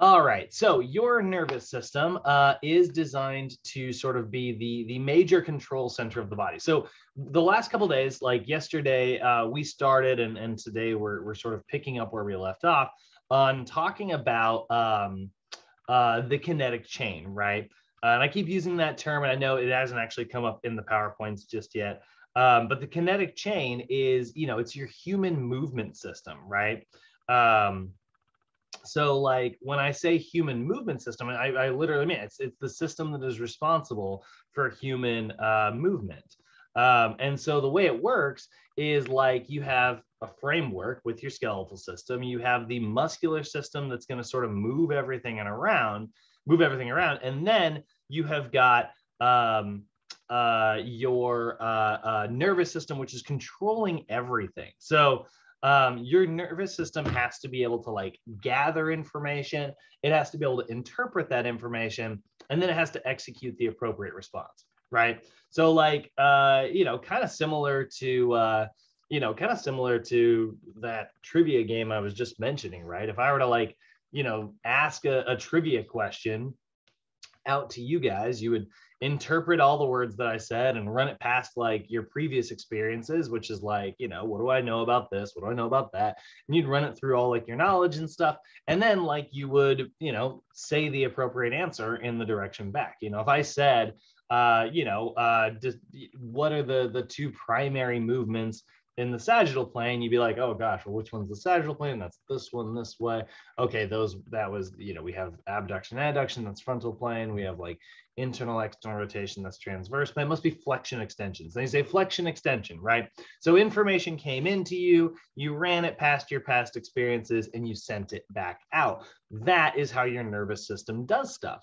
All right. So your nervous system is designed to sort of be the major control center of the body. So the last couple of days, like yesterday, we started, and today we're sort of picking up where we left off on talking about the kinetic chain, right? And I keep using that term, and I know it hasn't actually come up in the PowerPoints just yet. But the kinetic chain is, it's your human movement system, right? Um, so like when I say human movement system, I literally mean it's the system that is responsible for human movement. And so the way it works is like you have a framework with your skeletal system. You have the muscular system that's going to sort of move everything around, and then you have got your nervous system, which is controlling everything. So your nervous system has to be able to like gather information. It has to be able to interpret that information, and then it has to execute the appropriate response, right? So like, kind of similar to, that trivia game I was just mentioning, right? If I were to like, ask a trivia question out to you guys, you would interpret all the words that I said and run it past like your previous experiences, which is like, what do I know about this? What do I know about that? And you'd run it through all like your knowledge and stuff. And then like you would, say the appropriate answer in the direction back. If I said, just what are the two primary movements in the sagittal plane, you'd be like, oh gosh, well, which one's the sagittal plane? That's this one this way. Okay, that was, we have abduction, adduction, that's frontal plane. We have like internal, external rotation, that's transverse plane. It must be flexion extensions. They say flexion extension, right? So information came into you, you ran it past your past experiences, and you sent it back out. That is how your nervous system does stuff.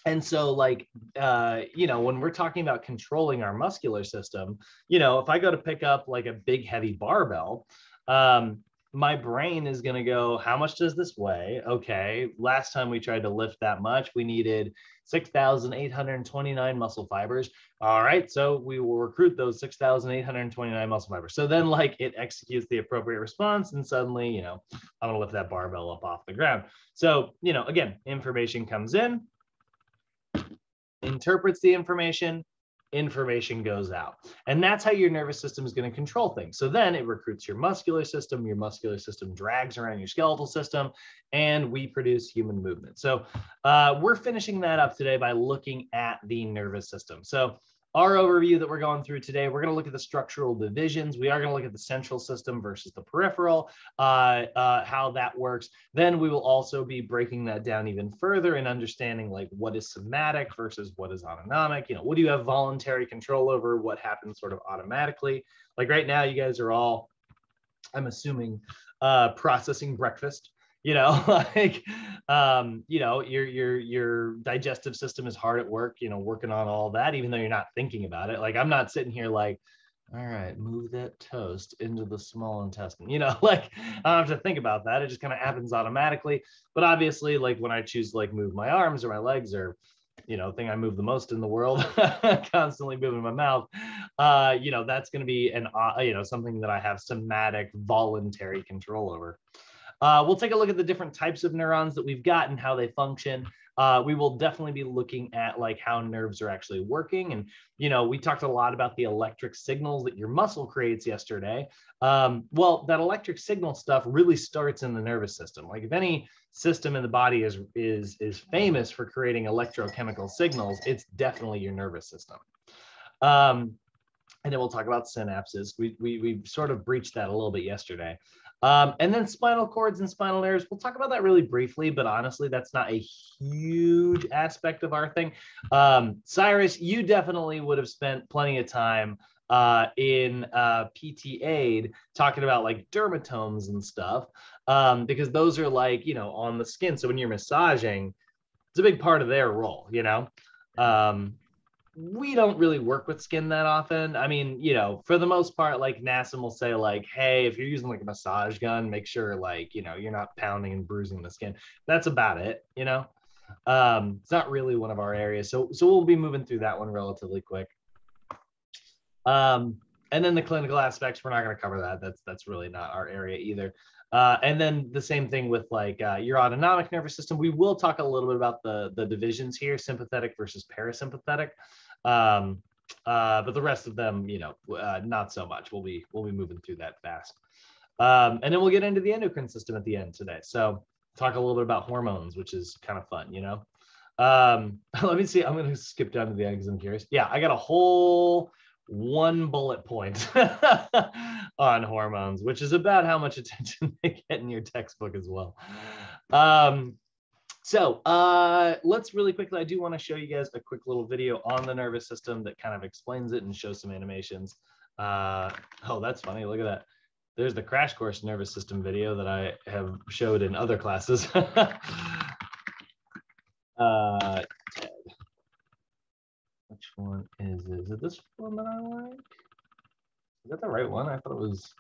And so like, when we're talking about controlling our muscular system, if I go to pick up like a big heavy barbell, my brain is going to go, how much does this weigh? Okay, last time we tried to lift that much, we needed 6,829 muscle fibers. All right, so we will recruit those 6,829 muscle fibers. So then like it executes the appropriate response, and suddenly, I'm going to lift that barbell up off the ground. So, again, information comes in, interprets the information goes out. And that's how your nervous system is going to control things. So then it recruits your muscular system drags around your skeletal system, and we produce human movement. So we're finishing that up today by looking at the nervous system. So our overview that we're going through today, we're going to look at the structural divisions. We are going to look at the central system versus the peripheral, how that works. Then we will also be breaking that down even further and understanding like what is somatic versus what is autonomic. What do you have voluntary control over? What happens sort of automatically? Like right now, you guys are all, I'm assuming, processing breakfast. Like, your digestive system is hard at work, working on all that, even though you're not thinking about it. Like I'm not sitting here like, all right, move that toast into the small intestine, like I don't have to think about that. It just kind of happens automatically. But obviously, like when I choose to like move my arms or my legs or, thing I move the most in the world, constantly moving my mouth, that's going to be something that I have somatic voluntary control over. We'll take a look at the different types of neurons that we've got and how they function. We will definitely be looking at like how nerves are actually working. And, we talked a lot about the electric signals that your muscle creates yesterday. Well, that electric signal stuff really starts in the nervous system. Like if any system in the body is famous for creating electrochemical signals, it's definitely your nervous system. And then we'll talk about synapses. We sort of breached that a little bit yesterday. And then spinal cords and spinal nerves, we'll talk about that really briefly, but honestly, that's not a huge aspect of our thing. Cyrus, you definitely would have spent plenty of time in PT Aid talking about like dermatomes and stuff, because those are like, on the skin. So when you're massaging, it's a big part of their role, we don't really work with skin that often. I mean, for the most part, like NASM will say like, hey, if you're using like a massage gun, make sure like, you're not pounding and bruising the skin. That's about it, it's not really one of our areas. So we'll be moving through that one relatively quick. And then the clinical aspects, we're not going to cover that. That's really not our area either. And then the same thing with like your autonomic nervous system. We will talk a little bit about the divisions here, sympathetic versus parasympathetic. But the rest of them, not so much. We'll be moving through that fast. And then we'll get into the endocrine system at the end today. So talk a little bit about hormones, which is kind of fun, Let me see. I'm going to skip down to the end because I'm curious. Yeah, I got a whole one bullet point on hormones, which is about how much attention they get in your textbook as well. So let's really quickly, I do want to show you guys a quick little video on the nervous system that kind of explains it and shows some animations. Oh, that's funny. Look at that. There's the crash course nervous system video that I have showed in other classes. Which one is it? Is it this one that I like? Is that the right one? I thought it was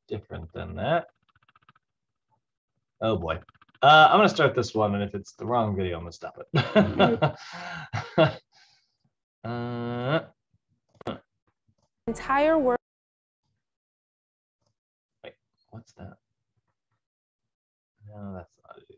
different than that. Oh boy. I'm going to start this one, and if it's the wrong video, I'm going to stop it. Entire work. Wait, what's that? No, that's not it either.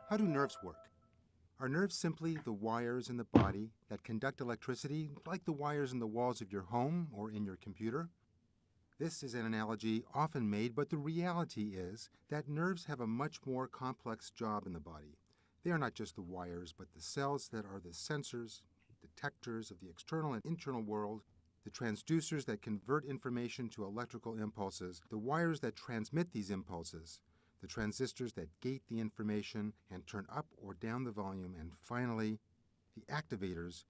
How do nerves work? Are nerves simply the wires in the body that conduct electricity like the wires in the walls of your home or in your computer? This is an analogy often made, but the reality is that nerves have a much more complex job in the body. They are not just the wires, but the cells that are the sensors, detectors of the external and internal world, the transducers that convert information to electrical impulses, the wires that transmit these impulses, the transistors that gate the information and turn up or down the volume, and finally, the activators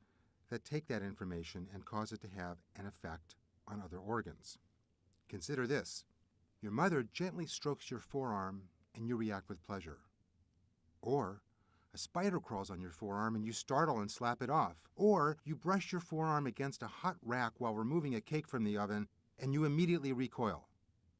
that take that information and cause it to have an effect on other organs. Consider this. Your mother gently strokes your forearm and you react with pleasure. Or a spider crawls on your forearm and you startle and slap it off. Or you brush your forearm against a hot rack while removing a cake from the oven and you immediately recoil.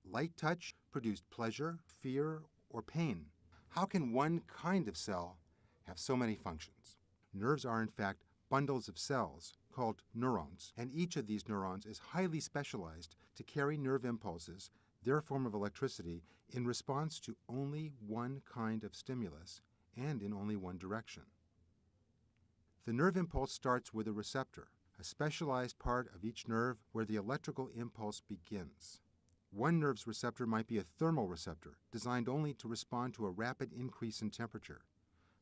Light touch produced pleasure, fear, or pain. How can one kind of cell have so many functions? Nerves are in fact bundles of cells called neurons, and each of these neurons is highly specialized to carry nerve impulses, their form of electricity, in response to only one kind of stimulus and in only one direction. The nerve impulse starts with a receptor, a specialized part of each nerve where the electrical impulse begins. One nerve's receptor might be a thermal receptor, designed only to respond to a rapid increase in temperature.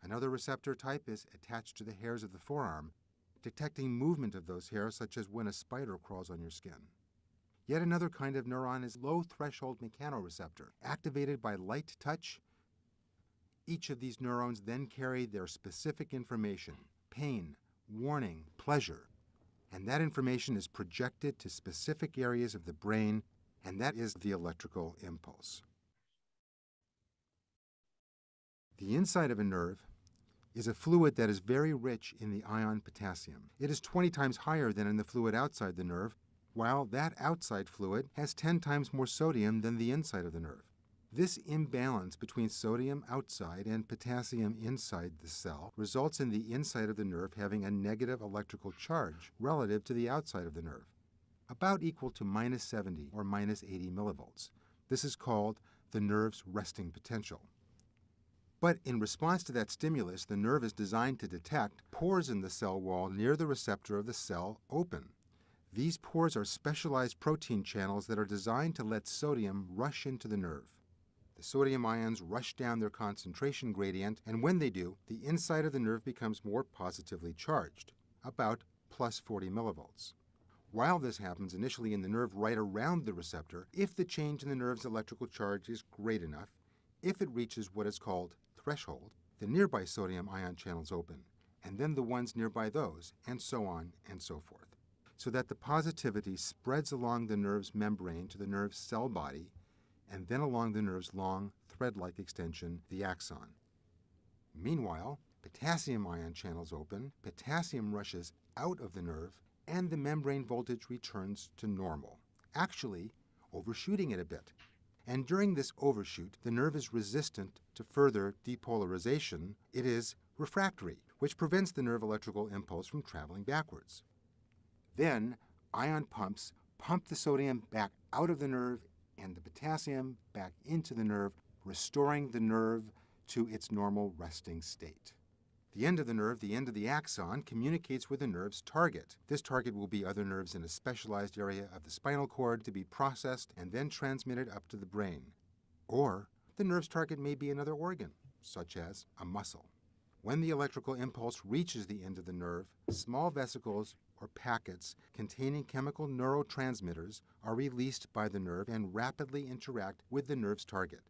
Another receptor type is attached to the hairs of the forearm, detecting movement of those hairs, such as when a spider crawls on your skin. Yet another kind of neuron is low-threshold mechanoreceptor, activated by light touch. Each of these neurons then carry their specific information, pain, warning, pleasure, and that information is projected to specific areas of the brain, and that is the electrical impulse. The inside of a nerve is a fluid that is very rich in the ion potassium. It is 20 times higher than in the fluid outside the nerve, while that outside fluid has 10 times more sodium than the inside of the nerve. This imbalance between sodium outside and potassium inside the cell results in the inside of the nerve having a negative electrical charge relative to the outside of the nerve, about equal to minus 70 or minus 80 millivolts. This is called the nerve's resting potential. But in response to that stimulus, the nerve is designed to detect pores in the cell wall near the receptor of the cell open. These pores are specialized protein channels that are designed to let sodium rush into the nerve. The sodium ions rush down their concentration gradient, and when they do, the inside of the nerve becomes more positively charged, about plus 40 millivolts. While this happens initially in the nerve right around the receptor, if the change in the nerve's electrical charge is great enough, if it reaches what is called threshold, the nearby sodium ion channels open, and then the ones nearby those, and so on and so forth, so that the positivity spreads along the nerve's membrane to the nerve's cell body, and then along the nerve's long, thread-like extension, the axon. Meanwhile, potassium ion channels open, potassium rushes out of the nerve, and the membrane voltage returns to normal, actually overshooting it a bit. And during this overshoot, the nerve is resistant to further depolarization. It is refractory, which prevents the nerve electrical impulse from traveling backwards. Then, ion pumps pump the sodium back out of the nerve and the potassium back into the nerve, restoring the nerve to its normal resting state. The end of the nerve, the end of the axon, communicates with the nerve's target. This target will be other nerves in a specialized area of the spinal cord to be processed and then transmitted up to the brain. Or the nerve's target may be another organ, such as a muscle. When the electrical impulse reaches the end of the nerve, small vesicles or packets containing chemical neurotransmitters are released by the nerve and rapidly interact with the nerve's target.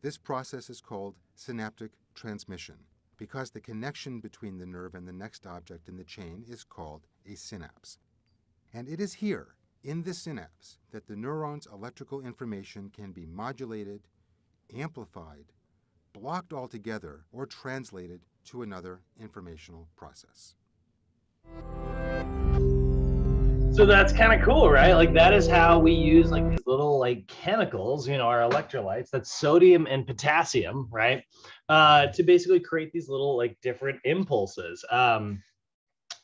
This process is called synaptic transmission, because the connection between the nerve and the next object in the chain is called a synapse. And it is here, in the synapse, that the neuron's electrical information can be modulated, amplified, blocked altogether, or translated to another informational process. So that's kind of cool, right? Like that is how we use like these little like chemicals, you know, our electrolytes, that's sodium and potassium, right? To basically create these little like different impulses.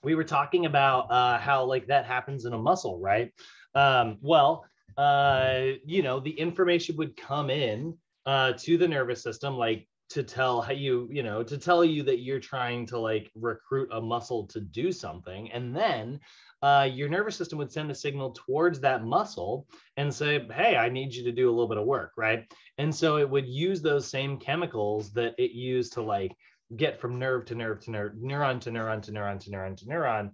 We were talking about how like that happens in a muscle, right? You know, the information would come in to the nervous system, like to tell how to tell you that you're trying to like recruit a muscle to do something. And then your nervous system would send a signal towards that muscle and say, hey, I need you to do a little bit of work, right? And so it would use those same chemicals that it used to like get from nerve to nerve to nerve, neuron to neuron to neuron to neuron to neuron,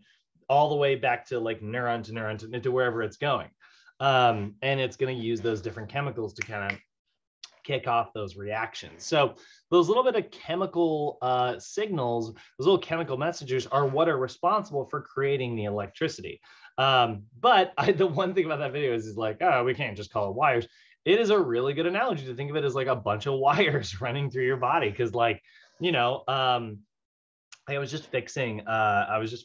all the way back to like neuron to neuron to wherever it's going. And it's going to use those different chemicals to kind of kick off those reactions. So those little bit of chemical signals, those little chemical messengers are what are responsible for creating the electricity. But the one thing about that video is like, oh, we can't just call it wires. It is a really good analogy to think of it as like a bunch of wires running through your body. Cause like, you know, I was just fixing,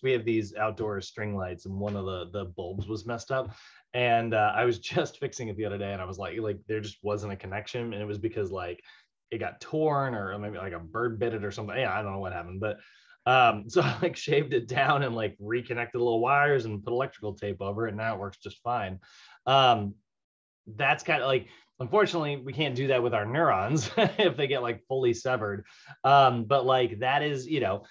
we have these outdoor string lights and one of the bulbs was messed up. And I was just fixing it the other day and I was like there just wasn't a connection. And it was because like it got torn or maybe like a bird bit it or something. Yeah, I don't know what happened, but so I like shaved it down and like reconnected little wires and put electrical tape over it. And now it works just fine. That's kind of like, unfortunately, we can't do that with our neurons if they get like fully severed. But like that is, you know,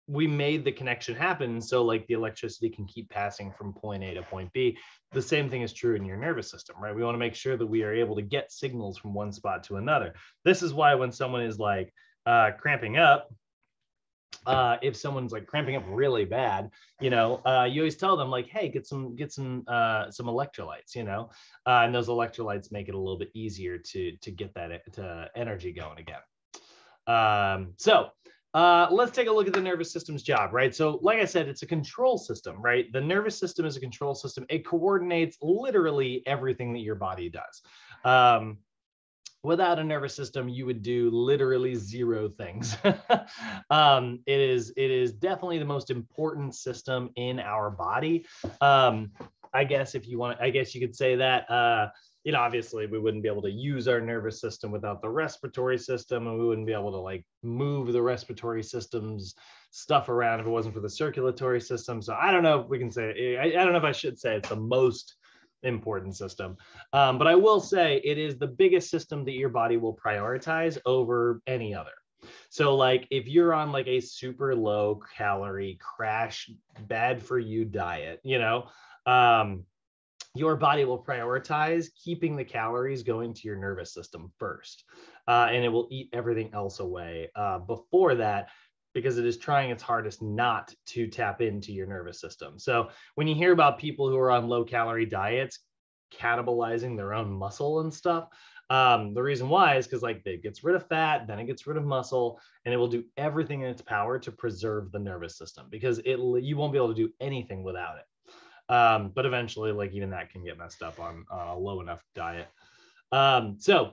we made the connection happen so like the electricity can keep passing from point A to point B. The same thing is true in your nervous system, right? We want to make sure that we are able to get signals from one spot to another. This is why when someone is like cramping up, if someone's like cramping up really bad, you know, you always tell them like, hey, get some electrolytes, you know, and those electrolytes make it a little bit easier to get that energy going again. Let's take a look at the nervous system's job, right? So like I said, it's a control system, right? The nervous system is a control system. It coordinates literally everything that your body does. Without a nervous system, you would do literally zero things. It is definitely the most important system in our body. I guess you could say that, you know, obviously we wouldn't be able to use our nervous system without the respiratory system, and we wouldn't be able to like move the respiratory system's stuff around if it wasn't for the circulatory system. So I don't know if we can say, I don't know if I should say it's the most important system. But I will say it is the biggest system that your body will prioritize over any other. So like if you're on like a super low calorie crash, bad for you diet, you know, your body will prioritize keeping the calories going to your nervous system first. And it will eat everything else away before that, because it is trying its hardest not to tap into your nervous system. So when you hear about people who are on low calorie diets cannibalizing their own muscle and stuff, the reason why is because like it gets rid of fat, then it gets rid of muscle, and it will do everything in its power to preserve the nervous system, because you won't be able to do anything without it. But eventually, like even that can get messed up on a low enough diet. So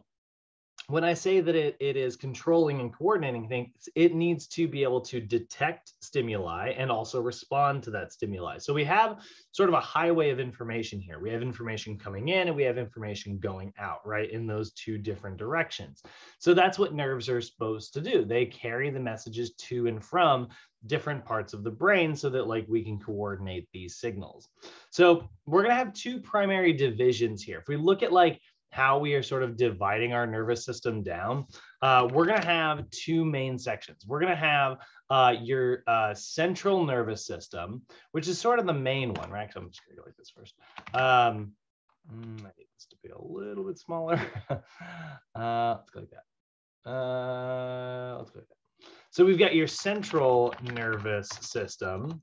when I say that it is controlling and coordinating things, it needs to be able to detect stimuli and also respond to that stimuli. So we have sort of a highway of information here. We have information coming in and we have information going out, right, in those two different directions. So that's what nerves are supposed to do. They carry the messages to and from different parts of the brain so that like we can coordinate these signals. So we're going to have two primary divisions here. If we look at like how we are sort of dividing our nervous system down, we're going to have two main sections. We're going to have your central nervous system, which is sort of the main one, right? So I'm just going to go like this first. I need this to be a little bit smaller. Let's go like that. Let's go like that. So we've got your central nervous system,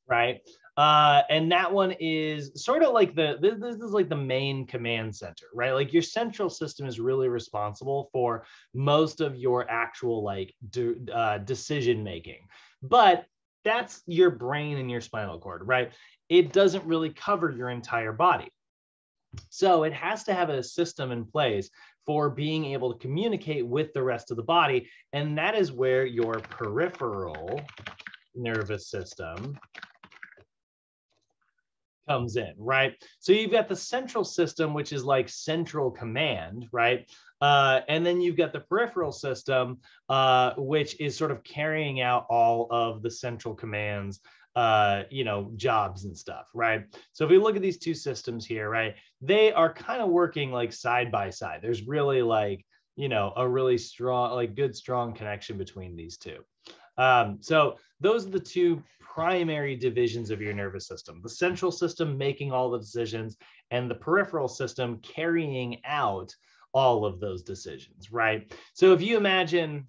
right? And that one is sort of like this is like the main command center, right? Like your central system is really responsible for most of your actual like decision making, but that's your brain and your spinal cord, right? It doesn't really cover your entire body. So it has to have a system in place for being able to communicate with the rest of the body. And that is where your peripheral nervous system comes in, right? So you've got the central system, which is like central command, right? And then you've got the peripheral system, which is sort of carrying out all of the central commands, jobs and stuff, right? So if we look at these two systems here, right, they are kind of working like side by side. There's really like, a really strong, like good, strong connection between these two. So those are the two primary divisions of your nervous system: the central system making all the decisions and the peripheral system carrying out all of those decisions, right? So if you imagine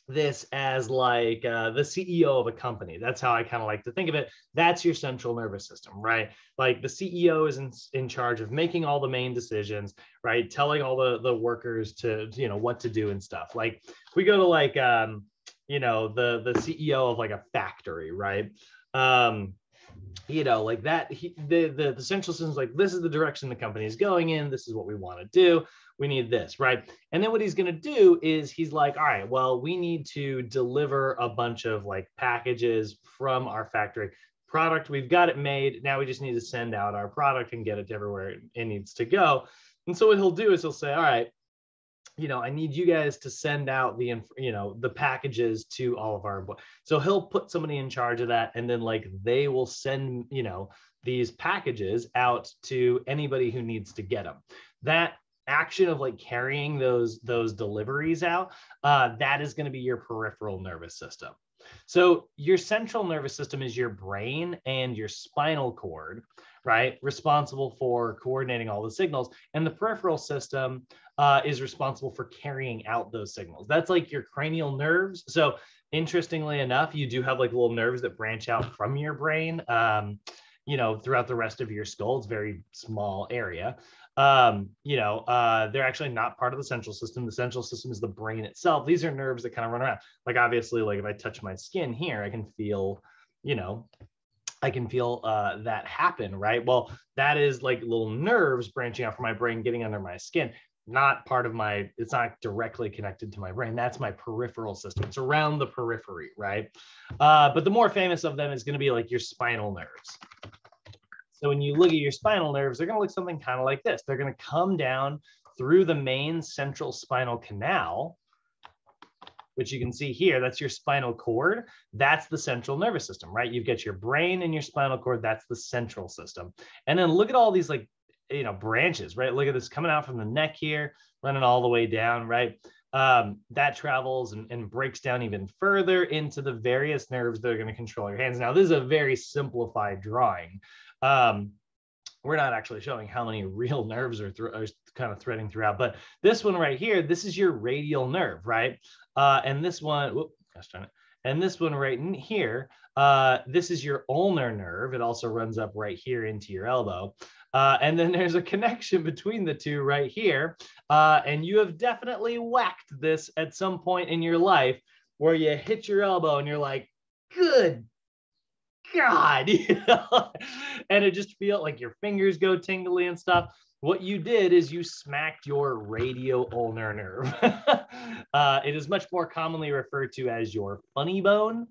this as like the CEO of a company, that's how I kind of like to think of it. That's your central nervous system, right? Like the CEO is in charge of making all the main decisions, right? Telling all the workers to, what to do and stuff. Like if we go to like, the CEO of like a factory, right? Like that, the central system is like, this is the direction the company is going in. This is what we want to do. We need this, right? And then what he's going to do is he's like, all right, well, we need to deliver a bunch of like packages from our factory product. We've got it made. Now we just need to send out our product and get it to everywhere it needs to go. And so what he'll do is he'll say, all right, I need you guys to send out the packages to all of our, so he'll put somebody in charge of that. And then like, they will send, these packages out to anybody who needs to get them. That action of like carrying those deliveries out, that is going to be your peripheral nervous system. So your central nervous system is your brain and your spinal cord, right? Responsible for coordinating all the signals. And the peripheral system is responsible for carrying out those signals. That's like your cranial nerves. So interestingly enough, you do have like little nerves that branch out from your brain, throughout the rest of your skull. It's a very small area. They're actually not part of the central system. The central system is the brain itself. These are nerves that kind of run around. Like obviously, like if I touch my skin here, I can feel, that happen, right? Well, that is like little nerves branching out from my brain, getting under my skin. Not part of it's not directly connected to my brain. That's my peripheral system. It's around the periphery, right? But the more famous of them is going to be like your spinal nerves. So when you look at your spinal nerves, they're going to look something kind of like this. They're going to come down through the main central spinal canal, which you can see here. That's your spinal cord. That's the central nervous system, right? You've got your brain and your spinal cord. That's the central system. And then look at all these like, branches, right? Look at this coming out from the neck here, running all the way down, right? That travels and breaks down even further into the various nerves that are going to control your hands. Now, this is a very simplified drawing. We're not actually showing how many real nerves are kind of threading throughout, but this one right here, this is your radial nerve, right? And this one, and this one right in here, this is your ulnar nerve. It also runs up right here into your elbow. And then there's a connection between the two right here. And you have definitely whacked this at some point in your life where you hit your elbow and you're like, good God, and it just feels like your fingers go tingly and stuff. What you did is you smacked your radio ulnar nerve. It is much more commonly referred to as your funny bone.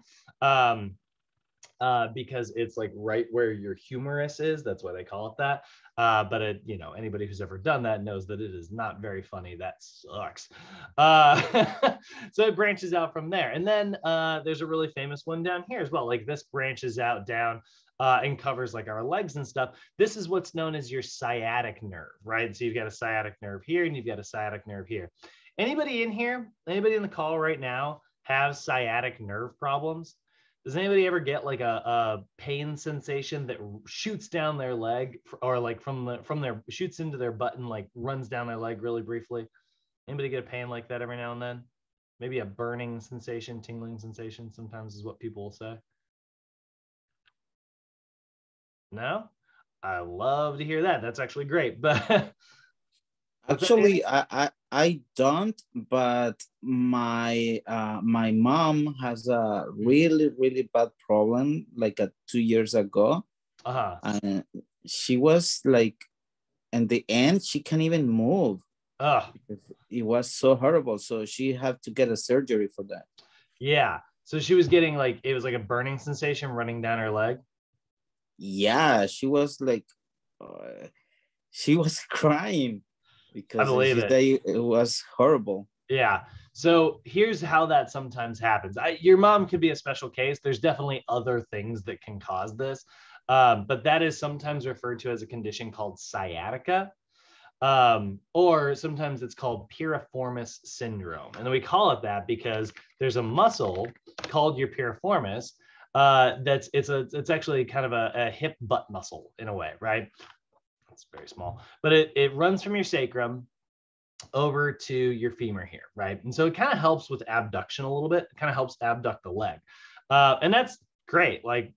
Because it's like right where your humerus is. That's why they call it that. But anybody who's ever done that knows that it is not very funny. That sucks. So it branches out from there. And then there's a really famous one down here as well. Like this branches out down and covers like our legs and stuff. This is what's known as your sciatic nerve, right? So you've got a sciatic nerve here and you've got a sciatic nerve here. Anybody in here, anybody in the call right now have sciatic nerve problems? Does anybody ever get like a pain sensation that shoots down their leg, or like from their shoots into their butt and like runs down their leg really briefly? Anybody get a pain like that every now and then? Maybe a burning sensation, tingling sensation sometimes is what people will say. No? I love to hear that. That's actually great. But actually, I don't, but my my mom has a really bad problem like 2 years ago. And she was like, in the end, she can't even move. It was so horrible. So she had to get a surgery for that. Yeah. So she was getting like, it was like a burning sensation running down her leg. Yeah, she was like, she was crying because I believe it was horrible. Yeah. So here's how that sometimes happens. Your mom could be a special case. There's definitely other things that can cause this. But that is sometimes referred to as a condition called sciatica. Or sometimes it's called piriformis syndrome. And we call it that because there's a muscle called your piriformis it's actually kind of a hip butt muscle in a way, right? It's very small, but it runs from your sacrum over to your femur here, right? And so it kind of helps with abduction a little bit. It kind of helps abduct the leg. And that's great, like,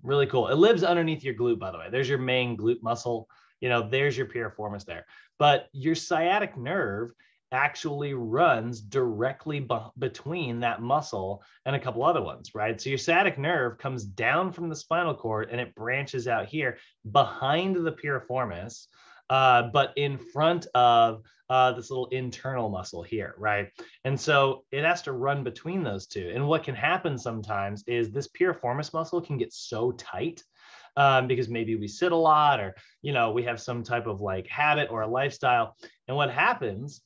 really cool. It lives underneath your glute, by the way. There's your main glute muscle. There's your piriformis there. But your sciatic nerve actually runs directly between that muscle and a couple other ones, right? So your sciatic nerve comes down from the spinal cord and it branches out here behind the piriformis, but in front of this little internal muscle here, right? And so it has to run between those two. And what can happen sometimes is this piriformis muscle can get so tight because maybe we sit a lot, or, we have some type of like habit or a lifestyle. And what happens,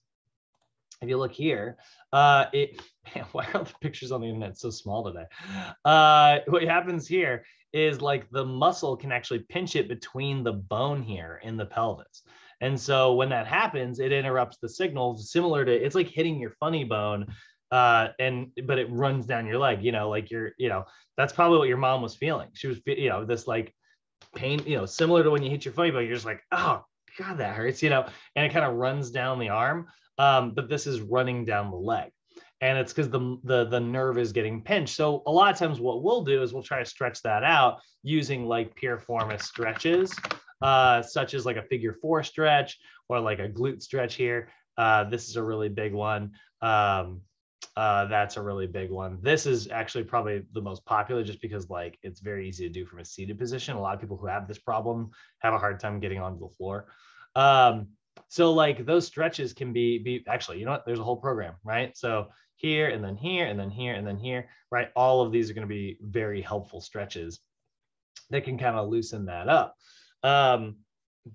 if you look here, why are the pictures on the internet so small today? What happens here is like the muscle can actually pinch it between the bone here in the pelvis. And so when that happens, it interrupts the signal, similar to, it's like hitting your funny bone, but it runs down your leg, that's probably what your mom was feeling. She was, this like pain, similar to when you hit your funny bone, you're just like, oh God, that hurts, and it kind of runs down the arm. But this is running down the leg, and it's because the nerve is getting pinched. So a lot of times what we'll do is we'll try to stretch that out using like piriformis stretches, such as like a figure 4 stretch or like a glute stretch here. This is a really big one. That's a really big one. This is actually probably the most popular just because like it's very easy to do from a seated position. A lot of people who have this problem have a hard time getting onto the floor. So like those stretches can be actually, there's a whole program, right? So here and then here and then here and then here, right? All of these are going to be very helpful stretches that can kind of loosen that up.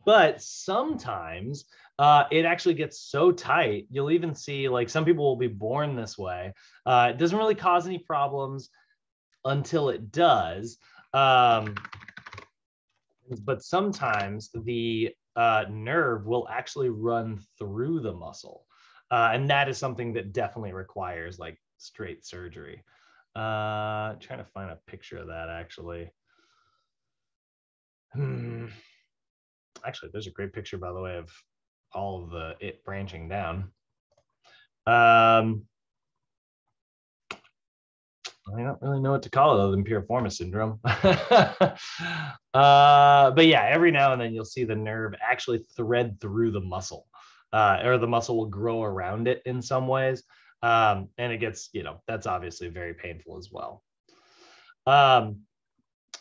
But sometimes it actually gets so tight, you'll even see like some people will be born this way. It doesn't really cause any problems until it does. But sometimes the nerve will actually run through the muscle. And that is something that definitely requires like straight surgery. Trying to find a picture of that actually. Actually, there's a great picture, by the way, of all of it branching down. I don't really know what to call it other than piriformis syndrome. But yeah, every now and then you'll see the nerve actually thread through the muscle, or the muscle will grow around it in some ways. And it gets, that's obviously very painful as well.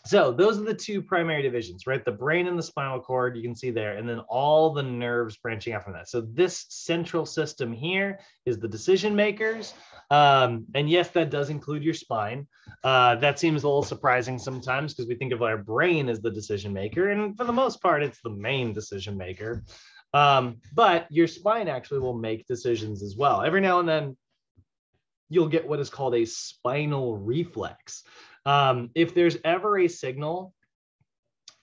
So those are the two primary divisions, right? The brain and the spinal cord, you can see there, and then all the nerves branching out from that. So this central system here is the decision makers. And yes, that does include your spine. That seems a little surprising sometimes because we think of our brain as the decision maker. And for the most part, it's the main decision maker. But your spine actually will make decisions as well. Every now and then, you'll get what is called a spinal reflex. If there's ever a signal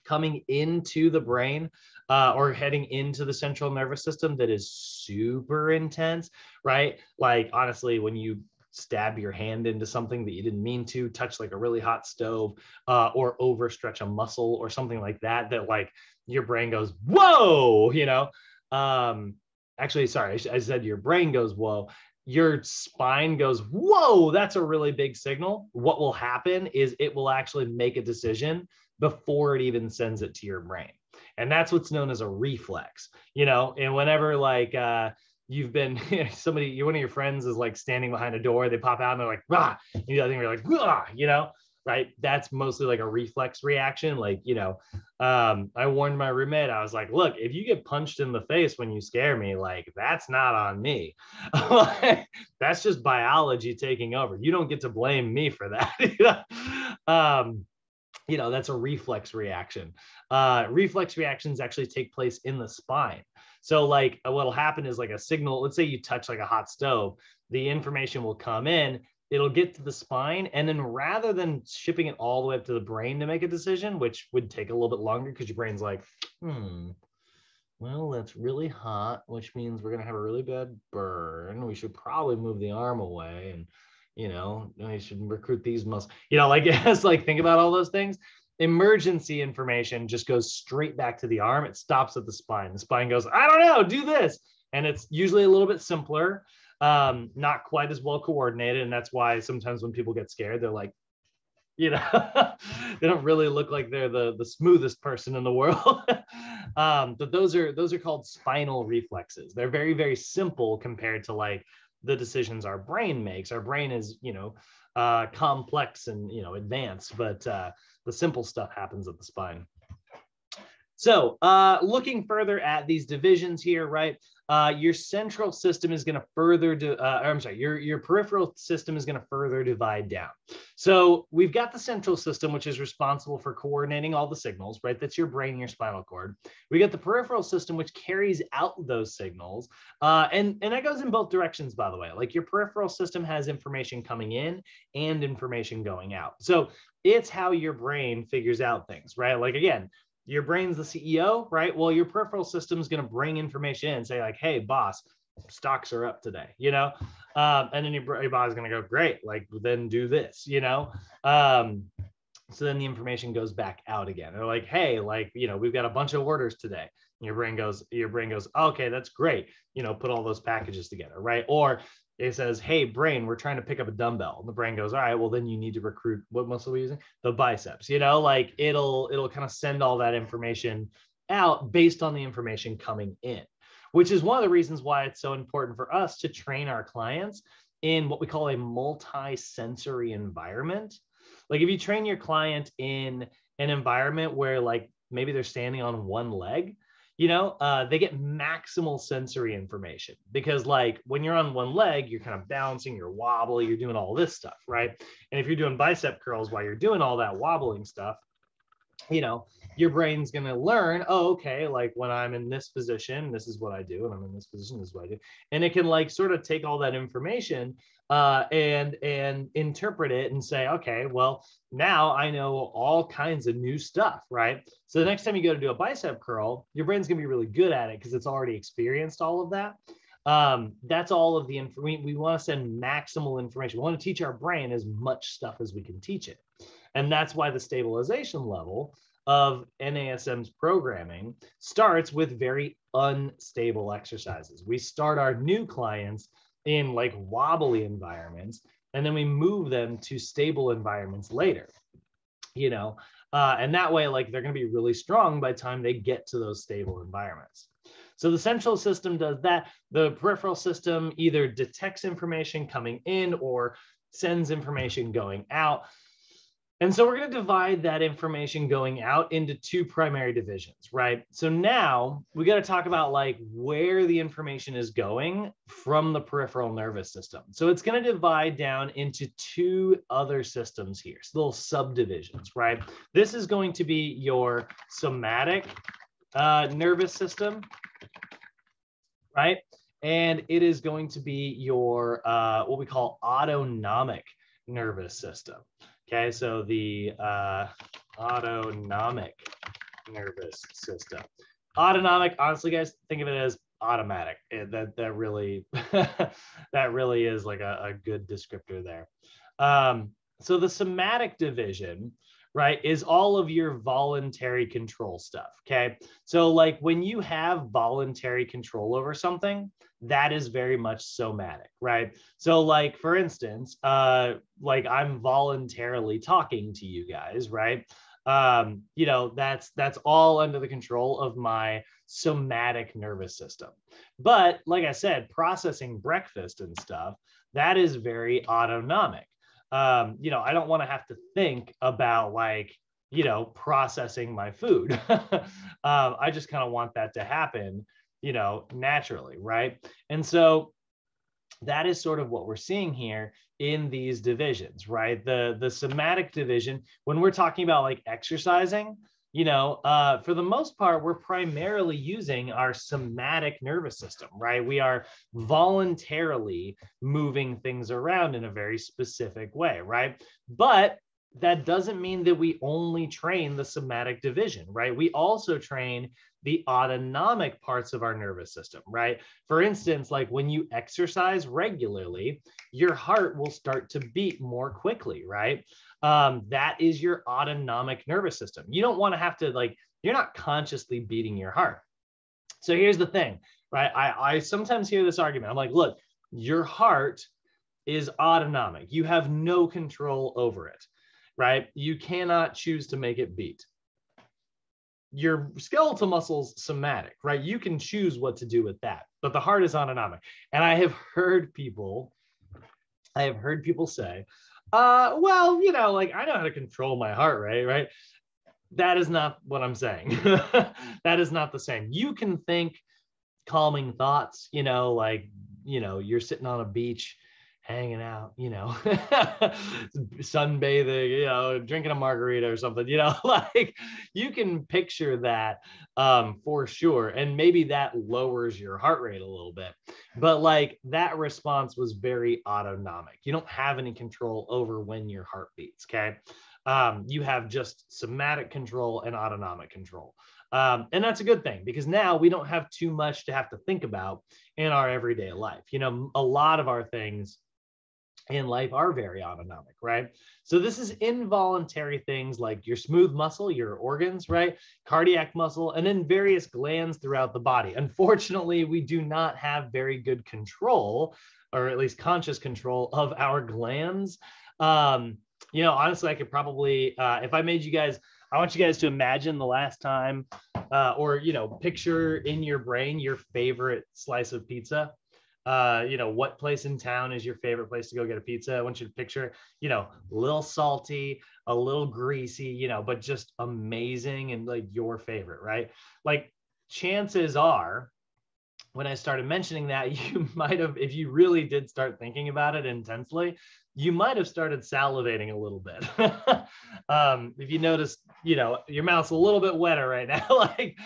coming into the brain or heading into the central nervous system that is super intense, right? Like honestly, when you stab your hand into something that you didn't mean to, touch like a really hot stove or overstretch a muscle or something like that, that like your brain goes, whoa, you know? Actually, sorry, I said your brain goes, whoa. Your spine goes, whoa, that's a really big signal. What will happen is it will actually make a decision before it even sends it to your brain. And that's what's known as a reflex, you know, and whenever like you've been somebody, one of your friends is like standing behind a door, they pop out and they're like, ah, you know, I think you're like, ah, you know, right? That's mostly like a reflex reaction. Like, you know, I warned my roommate, I was like, look, if you get punched in the face when you scare me, like, that's not on me. That's just biology taking over. You don't get to blame me for that. You know, that's a reflex reaction. Reflex reactions actually take place in the spine. So like what'll happen is like a signal, let's say you touch like a hot stove, the information will come in, it'll get to the spine, and then rather than shipping it all the way up to the brain to make a decision, which would take a little bit longer because your brain's like, well, that's really hot, which means we're going to have a really bad burn. We should probably move the arm away, and, you know, we should recruit these muscles. You know, like, it's like, think about all those things. Emergency information just goes straight back to the arm. It stops at the spine. The spine goes, I don't know, do this. And it's usually a little bit simpler. Not quite as well coordinated. And that's why sometimes when people get scared, they're like, you know, they don't really look like they're the smoothest person in the world. But those are called spinal reflexes. They're very, very simple compared to like the decisions our brain makes. Our brain is, you know, complex and, you know, advanced, but the simple stuff happens at the spine. So looking further at these divisions here, right? Your central system is going to further, your peripheral system is going to further divide down. So we've got the central system, which is responsible for coordinating all the signals, right? That's your brain and your spinal cord. We got the peripheral system, which carries out those signals. And that goes in both directions, by the way. Like your peripheral system has information coming in and information going out. So it's how your brain figures out things, right? Like, again, your brain's the CEO, right? Well, your peripheral system is going to bring information in and say like, hey, boss, stocks are up today, you know? And then your boss is going to go, great, like then do this, you know? So then the information goes back out again. They're like, hey, like, you know, we've got a bunch of orders today. And your brain goes, okay, that's great. You know, put all those packages together, right? Or it says, hey, brain, we're trying to pick up a dumbbell. And the brain goes, all right, well, then you need to recruit, what muscle are we using? The biceps, you know, like it'll kind of send all that information out based on the information coming in, which is one of the reasons why it's so important for us to train our clients in what we call a multi-sensory environment. Like if you train your client in an environment where like maybe they're standing on one leg, you know, they get maximal sensory information because like when you're on one leg, you're kind of bouncing, you're wobbly, you're doing all this stuff, right? And if you're doing bicep curls while you're doing all that wobbling stuff, you know, your brain's going to learn, oh, okay, like when I'm in this position, this is what I do. And I'm in this position, this is what I do. And it can like sort of take all that information and interpret it and say, okay, well, now I know all kinds of new stuff, right? So the next time you go to do a bicep curl, your brain's going to be really good at it because it's already experienced all of that. That's all of the information. We want to send maximal information. We want to teach our brain as much stuff as we can teach it. And that's why the stabilization level of NASM's programming starts with very unstable exercises. We start our new clients in like wobbly environments, and then we move them to stable environments later, you know, and that way, like they're going to be really strong by the time they get to those stable environments. So the central system does that. The peripheral system either detects information coming in or sends information going out. And so we're going to divide that information going out into two primary divisions, right? So now we got to talk about like where the information is going from the peripheral nervous system. So it's going to divide down into two other systems here, so little subdivisions, right? This is going to be your somatic nervous system, right? And it is going to be your what we call autonomic nervous system. Okay, so the autonomic nervous system. Autonomic, honestly, guys, think of it as automatic. That really that really is like a good descriptor there. So the somatic division, right, is all of your voluntary control stuff. Okay, so like when you have voluntary control over something, that is very much somatic, right? So like, for instance, like I'm voluntarily talking to you guys, right? You know, that's all under the control of my somatic nervous system. But like I said, processing breakfast and stuff, that is very autonomic. You know, I don't want to have to think about like, you know, processing my food. I just kind of want that to happen, you know, naturally, right? And so that is sort of what we're seeing here in these divisions, right? The somatic division, when we're talking about like exercising, you know, for the most part, we're primarily using our somatic nervous system, right? We are voluntarily moving things around in a very specific way, right? But that doesn't mean that we only train the somatic division, right? We also train the autonomic parts of our nervous system, right? For instance, like when you exercise regularly, your heart will start to beat more quickly, right? That is your autonomic nervous system. You don't want to have to like, you're not consciously beating your heart. So here's the thing, right? I sometimes hear this argument. I'm like, look, your heart is autonomic. You have no control over it, right? You cannot choose to make it beat. Your skeletal muscles somatic, right? You can choose what to do with that, but the heart is autonomic. And I have heard people say, well, you know, like I know how to control my heart rate, right? That is not what I'm saying. That is not the same. You can think calming thoughts, you know, like, you know, you're sitting on a beach hanging out, you know, sunbathing, you know, drinking a margarita or something, you know, like you can picture that for sure. And maybe that lowers your heart rate a little bit, but like that response was very autonomic. You don't have any control over when your heart beats, okay? You have just somatic control and autonomic control. And that's a good thing because now we don't have too much to have to think about in our everyday life. You know, a lot of our things in life are very autonomic, right? So this is involuntary things like your smooth muscle, your organs, right? Cardiac muscle, and then various glands throughout the body. Unfortunately, we do not have very good control, or at least conscious control of our glands. You know, honestly, I could probably, if I made you guys, I want you guys to imagine the last time, or, you know, picture in your brain your favorite slice of pizza. You know, what place in town is your favorite place to go get a pizza? I want you to picture, you know, a little salty, a little greasy, you know, but just amazing and like your favorite, right? Like chances are, when I started mentioning that, you might have, if you really did start thinking about it intensely, you might have started salivating a little bit. If you notice, you know, your mouth's a little bit wetter right now, like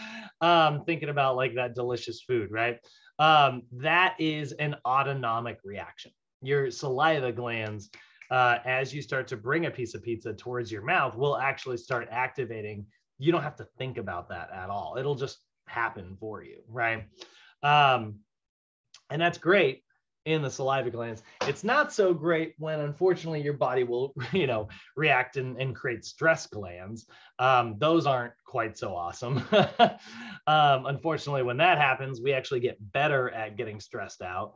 thinking about like that delicious food, right? That is an autonomic reaction. Your saliva glands, as you start to bring a piece of pizza towards your mouth, will actually start activating. You don't have to think about that at all. It'll just happen for you, right? And that's great in the saliva glands. It's not so great when, unfortunately, your body will, you know, react and create stress glands. Those aren't quite so awesome. Unfortunately, when that happens, we actually get better at getting stressed out.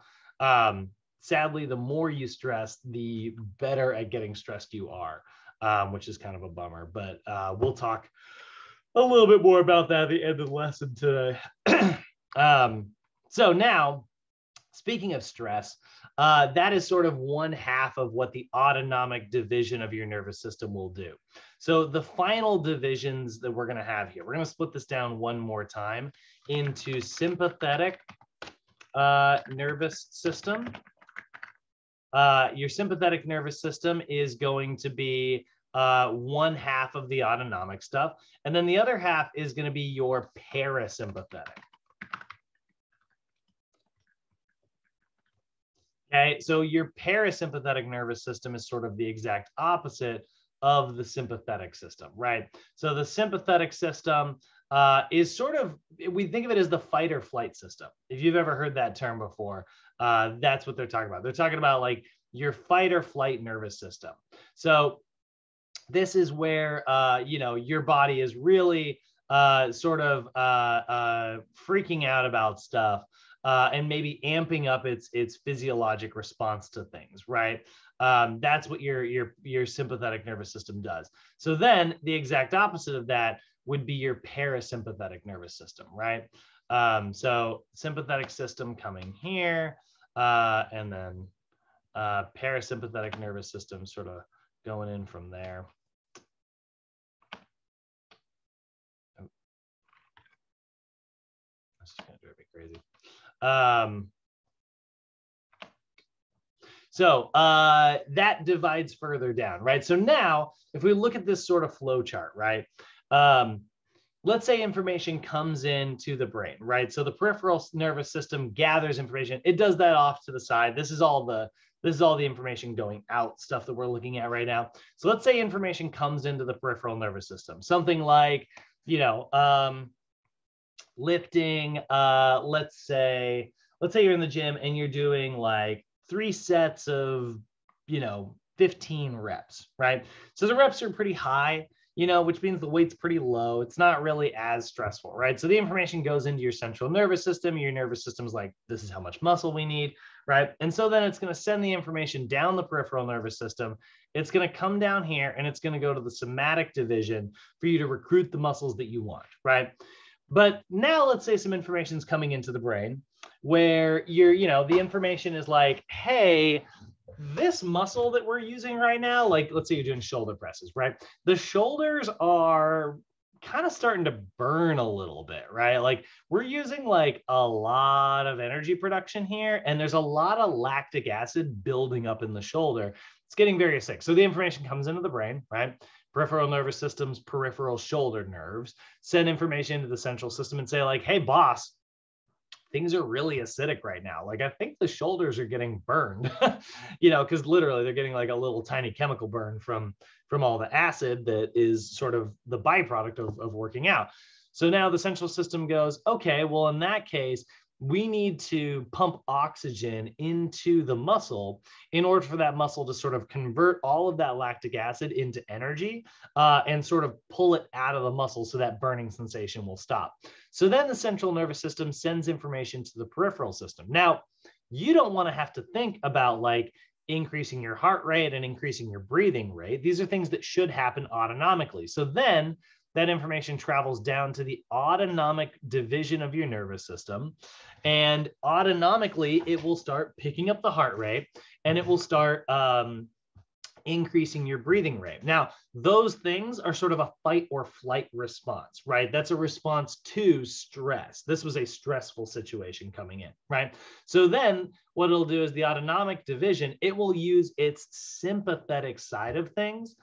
Sadly, the more you stress, the better at getting stressed you are, which is kind of a bummer. But we'll talk a little bit more about that at the end of the lesson today. So now, Speaking of stress, that is sort of one half of what the autonomic division of your nervous system will do. So the final divisions that we're going to have here, we're going to split this down one more time into sympathetic nervous system. Your sympathetic nervous system is going to be one half of the autonomic stuff. And then the other half is going to be your parasympathetic. Okay, so your parasympathetic nervous system is sort of the exact opposite of the sympathetic system, right? So the sympathetic system is sort of, we think of it as the fight or flight system. If you've ever heard that term before, that's what they're talking about. They're talking about like your fight or flight nervous system. So this is where, you know, your body is really sort of freaking out about stuff. And maybe amping up its physiologic response to things, right? That's what your sympathetic nervous system does. So then the exact opposite of that would be your parasympathetic nervous system, right? So sympathetic system coming here, and then parasympathetic nervous system sort of going in from there. That's just gonna drive me crazy. So that divides further down, right? So now if we look at this sort of flow chart, right? Let's say information comes into the brain, right? So the peripheral nervous system gathers information. It does that off to the side. This is all the information going out, stuff that we're looking at right now. So let's say information comes into the peripheral nervous system, something like, you know, lifting, let's say you're in the gym and you're doing like 3 sets of, you know, 15 reps, right? So the reps are pretty high, you know, which means the weight's pretty low. It's not really as stressful, right? So the information goes into your central nervous system. Your nervous system's like, this is how much muscle we need, right? And so then it's going to send the information down the peripheral nervous system. It's going to come down here and it's going to go to the somatic division for you to recruit the muscles that you want, right? But now let's say some information is coming into the brain where you know, the information is like, hey, this muscle that we're using right now, like let's say you're doing shoulder presses, right? The shoulders are kind of starting to burn a little bit, right? Like we're using like a lot of energy production here, and there's a lot of lactic acid building up in the shoulder. It's getting very acidic. So the information comes into the brain, right? Peripheral nervous systems, peripheral shoulder nerves send information into the central system and say like, hey, boss, things are really acidic right now. Like I think the shoulders are getting burned, you know, because literally they're getting like a little tiny chemical burn from all the acid that is sort of the byproduct of working out. So now the central system goes, okay, well, in that case, we need to pump oxygen into the muscle in order for that muscle to sort of convert all of that lactic acid into energy and sort of pull it out of the muscle so that burning sensation will stop. So then the central nervous system sends information to the peripheral system. Now, you don't want to have to think about like increasing your heart rate and increasing your breathing rate. These are things that should happen autonomically. So then that information travels down to the autonomic division of your nervous system. And autonomically, it will start picking up the heart rate and it will start increasing your breathing rate. Now, those things are sort of a fight or flight response, right? That's a response to stress. This was a stressful situation coming in, right? So then what it'll do is the autonomic division, it will use its sympathetic side of things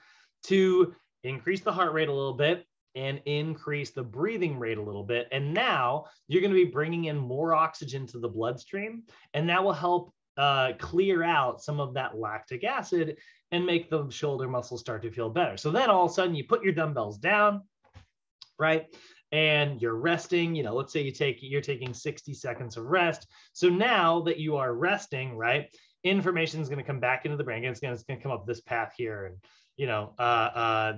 to increase the heart rate a little bit and increase the breathing rate a little bit. And now you're going to be bringing in more oxygen to the bloodstream, and that will help clear out some of that lactic acid and make the shoulder muscles start to feel better. So then all of a sudden you put your dumbbells down, right? And you're resting, you know, let's say you're taking 60 seconds of rest. So now that you are resting, right, information is going to come back into the brain. It's going to come up this path here, and you know,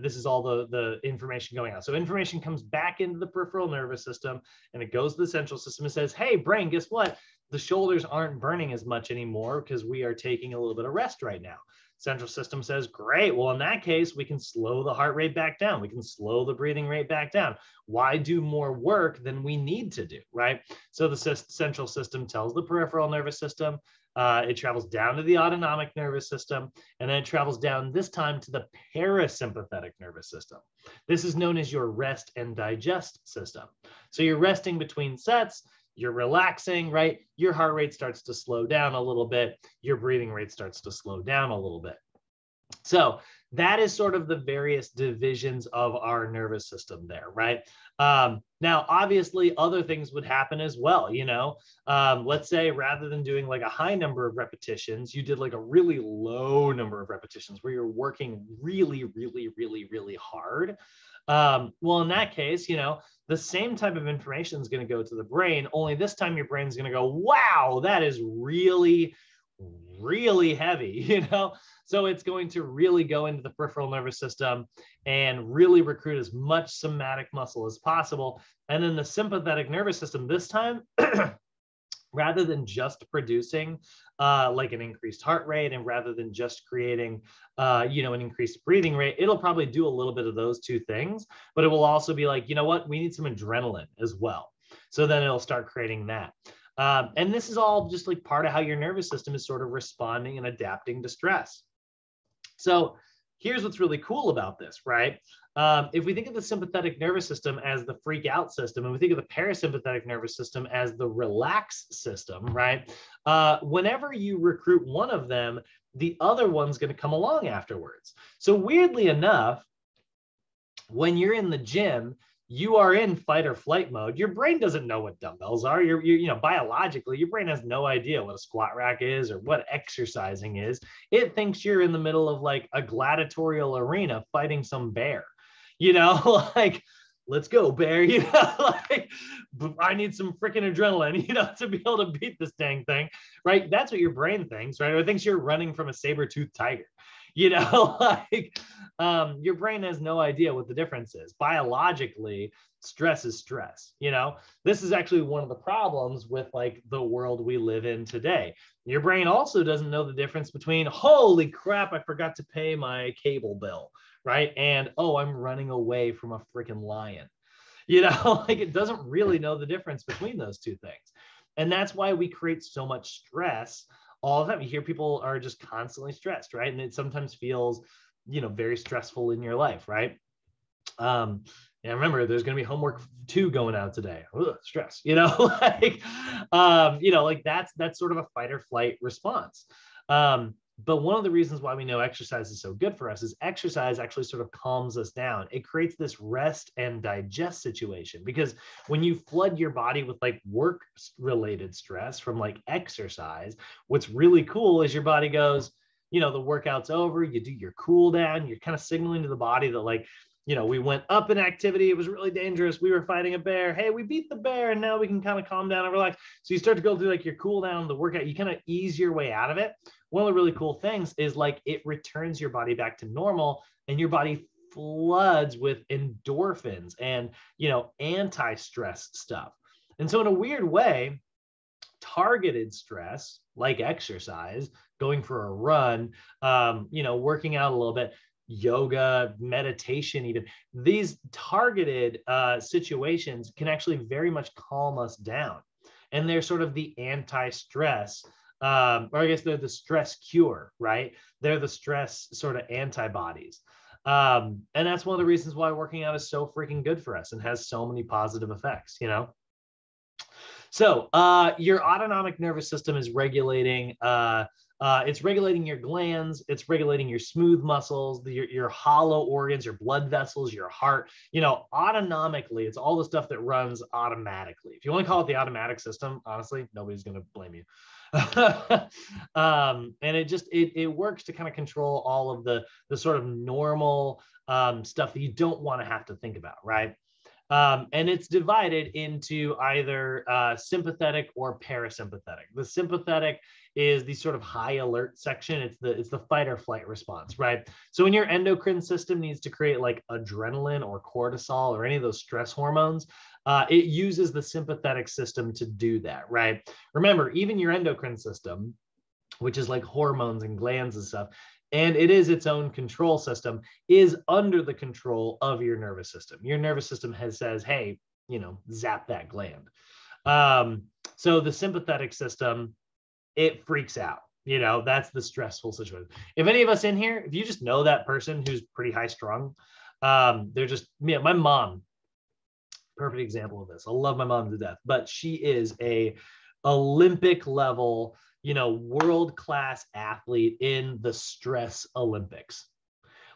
this is all the information going out. So information comes back into the peripheral nervous system and it goes to the central system and says, hey, brain, guess what? The shoulders aren't burning as much anymore because we are taking a little bit of rest right now. Central system says, great. Well, in that case, we can slow the heart rate back down. We can slow the breathing rate back down. Why do more work than we need to do, right? So the central system tells the peripheral nervous system, it travels down to the autonomic nervous system, and then it travels down this time to the parasympathetic nervous system. This is known as your rest and digest system. So you're resting between sets, you're relaxing, right? Your heart rate starts to slow down a little bit. Your breathing rate starts to slow down a little bit. So that is sort of the various divisions of our nervous system there, right? Now, obviously, other things would happen as well. You know, let's say rather than doing like a high number of repetitions, you did like a really low number of repetitions where you're working really, really, really, really hard. Well, in that case, you know, the same type of information is going to go to the brain, only this time your brain's going to go, wow, that is really, really heavy, you know? So it's going to really go into the peripheral nervous system and really recruit as much somatic muscle as possible. And then the sympathetic nervous system this time, rather than just producing like an increased heart rate and rather than just creating, you know, an increased breathing rate, it'll probably do a little bit of those two things, but it will also be like, you know what, we need some adrenaline as well. So then it'll start creating that. And this is all just like part of how your nervous system is sort of responding and adapting to stress. So here's what's really cool about this, right? If we think of the sympathetic nervous system as the freak out system, and we think of the parasympathetic nervous system as the relax system, right? Whenever you recruit one of them, the other one's going to come along afterwards. So weirdly enough, when you're in the gym, you are in fight or flight mode. Your brain doesn't know what dumbbells are. You know, biologically, your brain has no idea what a squat rack is or what exercising is. It thinks you're in the middle of like a gladiatorial arena fighting some bear, you know, like, let's go bear, you know, like, I need some freaking adrenaline, you know, to be able to beat this dang thing, right? That's what your brain thinks, right? Or it thinks you're running from a saber-toothed tiger. You know, like your brain has no idea what the difference is. Biologically, stress is stress. You know, this is actually one of the problems with like the world we live in today. Your brain also doesn't know the difference between, holy crap, I forgot to pay my cable bill, right? And, oh, I'm running away from a freaking lion. You know, like it doesn't really know the difference between those two things. And that's why we create so much stress all the time. You hear people are just constantly stressed, right? And it sometimes feels, you know, very stressful in your life, right? And remember, there's going to be homework 2 going out today. Ugh, stress, you know, like, you know, like that's sort of a fight or flight response. But one of the reasons why we know exercise is so good for us is exercise actually sort of calms us down. It creates this rest and digest situation, because when you flood your body with like work related stress from like exercise, what's really cool is your body goes, you know, the workout's over, you do your cool down, you're kind of signaling to the body that like, you know, we went up in activity. It was really dangerous. We were fighting a bear. Hey, we beat the bear and now we can kind of calm down and relax. So you start to go through like your cool down, the workout, you kind of ease your way out of it. One of the really cool things is like it returns your body back to normal and your body floods with endorphins and, you know, anti-stress stuff. And so in a weird way, targeted stress like exercise, going for a run, you know, working out a little bit, yoga, meditation, even these targeted situations can actually very much calm us down. And they're sort of the anti-stress, or I guess they're the stress cure, right? They're the stress sort of antibodies. And that's one of the reasons why working out is so freaking good for us and has so many positive effects, you know? So your autonomic nervous system is regulating, it's regulating your glands, it's regulating your smooth muscles, your hollow organs, your blood vessels, your heart, you know, autonomically, it's all the stuff that runs automatically. If you want to call it the automatic system, honestly, nobody's going to blame you. And it works to kind of control all of the sort of normal stuff that you don't want to have to think about, right? And it's divided into either sympathetic or parasympathetic. The sympathetic is the sort of high alert section. It's the fight or flight response, right? So when your endocrine system needs to create like adrenaline or cortisol or any of those stress hormones, it uses the sympathetic system to do that, right? Remember, even your endocrine system, which is like hormones and glands and stuff, and it is its own control system, is under the control of your nervous system. Your nervous system says, hey, zap that gland. So the sympathetic system, it freaks out. That's the stressful situation. If any of us in here, if you just know that person who's pretty high strung, they're just, my mom, perfect example of this. I love my mom to death, but she is a Olympic level, world-class athlete in the stress Olympics.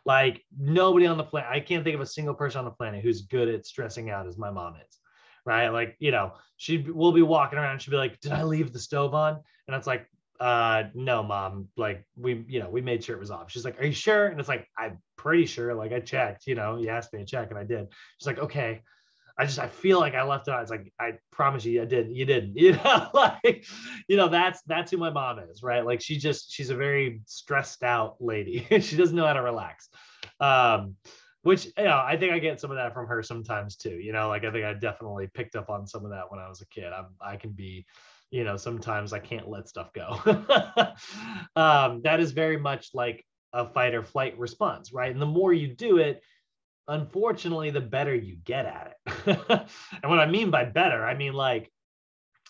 Like nobody on the planet, I can't think of a single person on the planet who's good at stressing out as my mom is. Right. Like, we'll be walking around. She'll be like, did I leave the stove on? And it's like, no, Mom, like we made sure it was off. She's like, are you sure? And it's like, I'm pretty sure, like I checked, you asked me to check and I did. She's like, okay. I feel like I left it on. It's like, I promise you, I did. You didn't, like, that's who my mom is, right? Like she's a very stressed out lady. She doesn't know how to relax. Which, I think I get some of that from her sometimes too. Like I think I definitely picked up on some of that when I was a kid. I can be, sometimes I can't let stuff go. That is very much like a fight or flight response, right? And the more you do it, unfortunately, the better you get at it. And what I mean by better, I mean like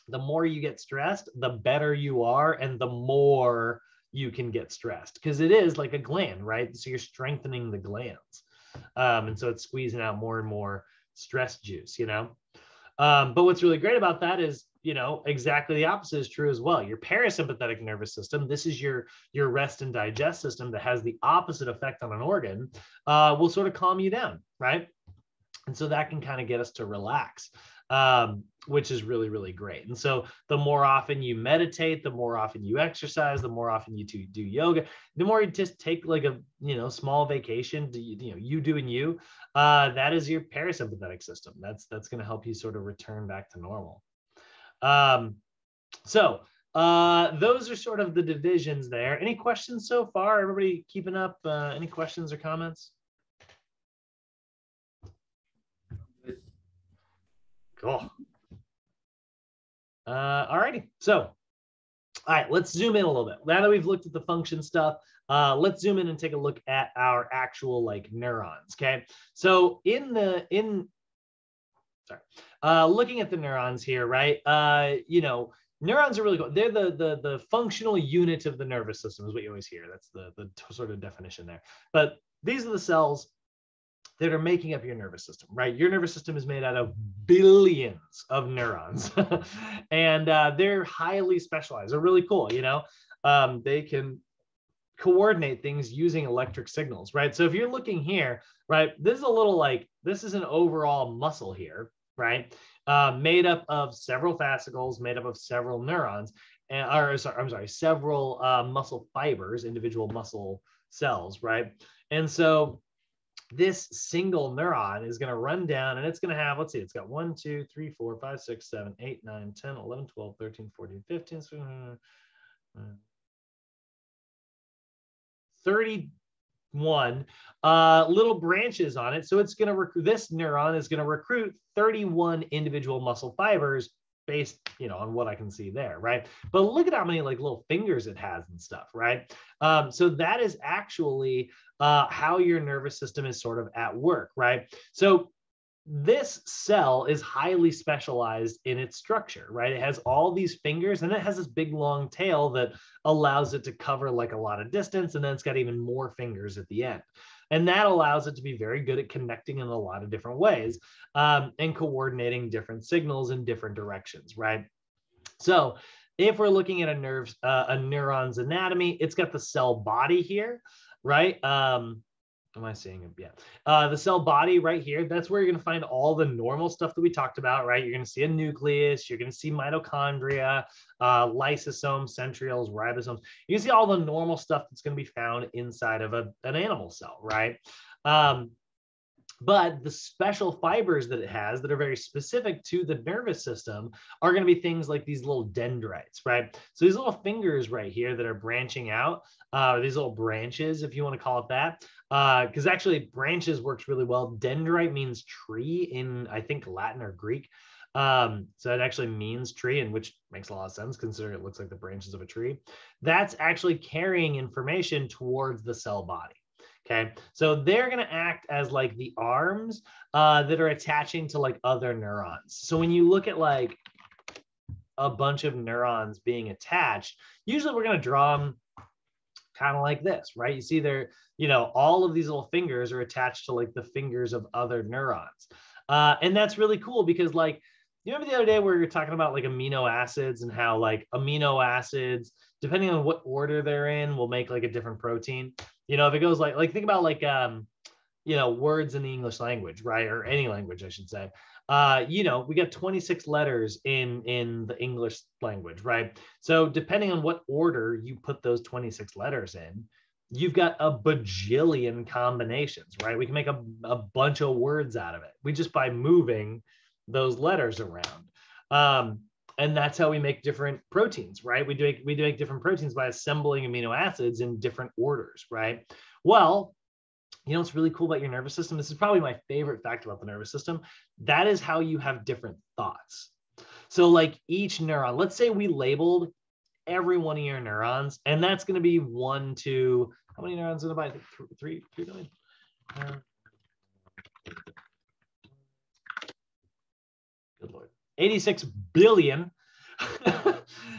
the more you get stressed, the better you are, and the more you can get stressed, because it is like a gland, right? So you're strengthening the glands. And so it's squeezing out more and more stress juice, but what's really great about that is, exactly the opposite is true as well. Your parasympathetic nervous system, this is your rest and digest system that has the opposite effect on an organ, will sort of calm you down, right? And so that can kind of get us to relax, which is really, really great. And so the more often you meditate, the more often you exercise, the more often you do yoga, the more you just take like a, small vacation, you doing you, that is your parasympathetic system. That's going to help you sort of return back to normal. So those are sort of the divisions there. Any questions so far? Everybody keeping up? Any questions or comments? Cool. All righty. So, all right, let's zoom in a little bit. Now that we've looked at the function stuff, let's zoom in and take a look at our actual like neurons. Okay. So looking at the neurons here, right? Neurons are really cool. They're the functional unit of the nervous system is what you always hear. That's the sort of definition there. But these are the cells that are making up your nervous system, right? Your nervous system is made out of billions of neurons, and they're highly specialized. They're really cool, they can coordinate things using electric signals, right? So if you're looking here, right, this is an overall muscle here, right? Made up of several fascicles, made up of several neurons, several muscle fibers, individual muscle cells, right? And so this single neuron is going to run down and it's going to have, let's see, it's got 1, 2, 3, 4, 5, 6, 7, 8, 9, 10, 11, 12, 13, 14, 15, 31 little branches on it. So it's going to recruit, this neuron is going to recruit 31 individual muscle fibers based, on what I can see there, right? But look at how many like little fingers it has and stuff, right? So that is actually how your nervous system is sort of at work, right? So this cell is highly specialized in its structure, right? It has all these fingers and it has this big long tail that allows it to cover like a lot of distance. And then it's got even more fingers at the end. And that allows it to be very good at connecting in a lot of different ways and coordinating different signals in different directions, right? So if we're looking at a neuron's anatomy, it's got the cell body here, right? Am I seeing it? Yeah. The cell body right here, that's where you're going to find all the normal stuff that we talked about, right? You're going to see a nucleus, you're going to see mitochondria, lysosomes, centrioles, ribosomes. You can see all the normal stuff that's going to be found inside of an animal cell, right? But the special fibers that it has that are very specific to the nervous system are going to be things like these little dendrites, right? So these little fingers right here that are branching out, these little branches, if you want to call it that, because actually branches works really well. Dendrite means tree in, I think, Latin or Greek. So it actually means tree, and which makes a lot of sense considering it looks like the branches of a tree. That's actually carrying information towards the cell body. Okay, so they're going to act as like the arms that are attaching to like other neurons. So when you look at like a bunch of neurons being attached, usually we're going to draw them kind of like this, right? You see there, all of these little fingers are attached to like the fingers of other neurons. And that's really cool because like, you remember the other day where you're talking about like amino acids and how like amino acids, depending on what order they're in, will make like a different protein. If it goes like think about like, words in the English language, right? Or any language, I should say. We got 26 letters in the English language, right? So depending on what order you put those 26 letters in, you've got a bajillion combinations, right? We can make a bunch of words out of it. We just by moving those letters around. And that's how we make different proteins, right? We do make different proteins by assembling amino acids in different orders, right? Well, what's really cool about your nervous system? This is probably my favorite fact about the nervous system. That is how you have different thoughts. So like each neuron, let's say we labeled every one of your neurons, and that's going to be 1 to, how many neurons in the body? 3 million? Good Lord. 86 billion.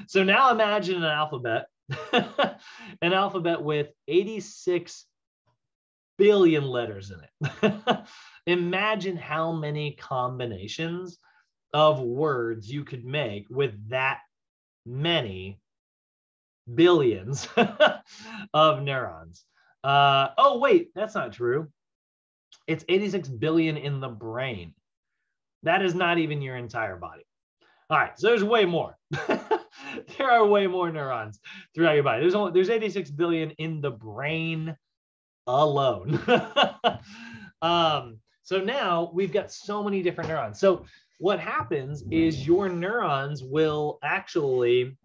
So now imagine an alphabet, an alphabet with 86 billion letters in it. Imagine how many combinations of words you could make with that many billions of neurons. Oh, wait, that's not true. It's 86 billion in the brain. That is not even your entire body. All right, so there's way more. There are way more neurons throughout your body. There's 86 billion in the brain alone. So now we've got so many different neurons. So what happens is your neurons will actually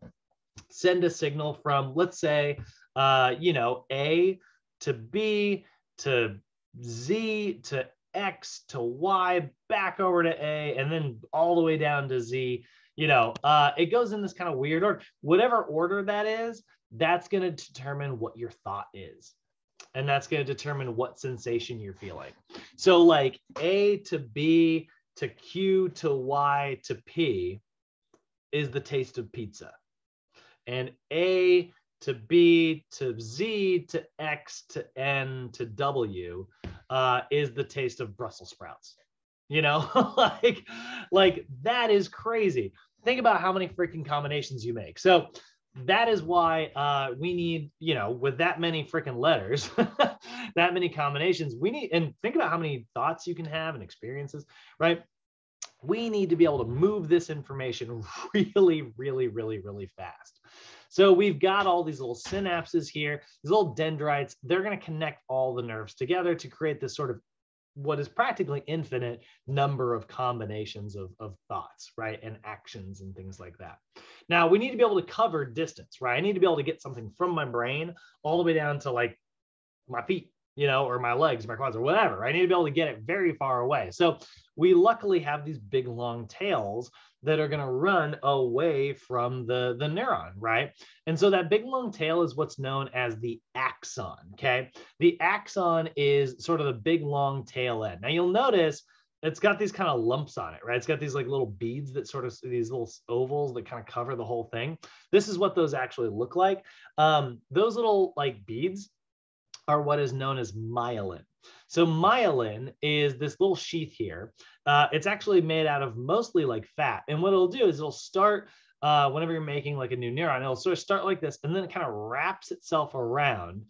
send a signal from, let's say, A to B to Z to X to Y, back over to A, and then all the way down to Z. It goes in this kind of weird order. Whatever order that is, that's going to determine what your thought is. And that's going to determine what sensation you're feeling. So like A to B to Q to Y to P is the taste of pizza. And A to B to Z to X to N to W is the taste of Brussels sprouts. Like that is crazy. Think about how many freaking combinations you make. So that is why we need, with that many freaking letters, that many combinations, we need, and think about how many thoughts you can have and experiences, right? We need to be able to move this information really, really, really, really fast. So we've got all these little synapses here, these little dendrites. They're going to connect all the nerves together to create this sort of what is practically infinite number of combinations of thoughts, right? And actions and things like that. Now we need to be able to cover distance, right? I need to be able to get something from my brain all the way down to like my feet, or my legs, my quads, or whatever. I need to be able to get it very far away. So we luckily have these big long tails that are going to run away from the neuron, right? And so that big long tail is what's known as the axon, okay? The axon is sort of the big long tail end. Now you'll notice it's got these kind of lumps on it, right? It's got these like little beads that sort of, these little ovals that kind of cover the whole thing. This is what those actually look like. Those little like beads are what is known as myelin. So myelin is this little sheath here. It's actually made out of mostly like fat. And what it'll do is it'll start, whenever you're making like a new neuron, it'll sort of start like this, and then it kind of wraps itself around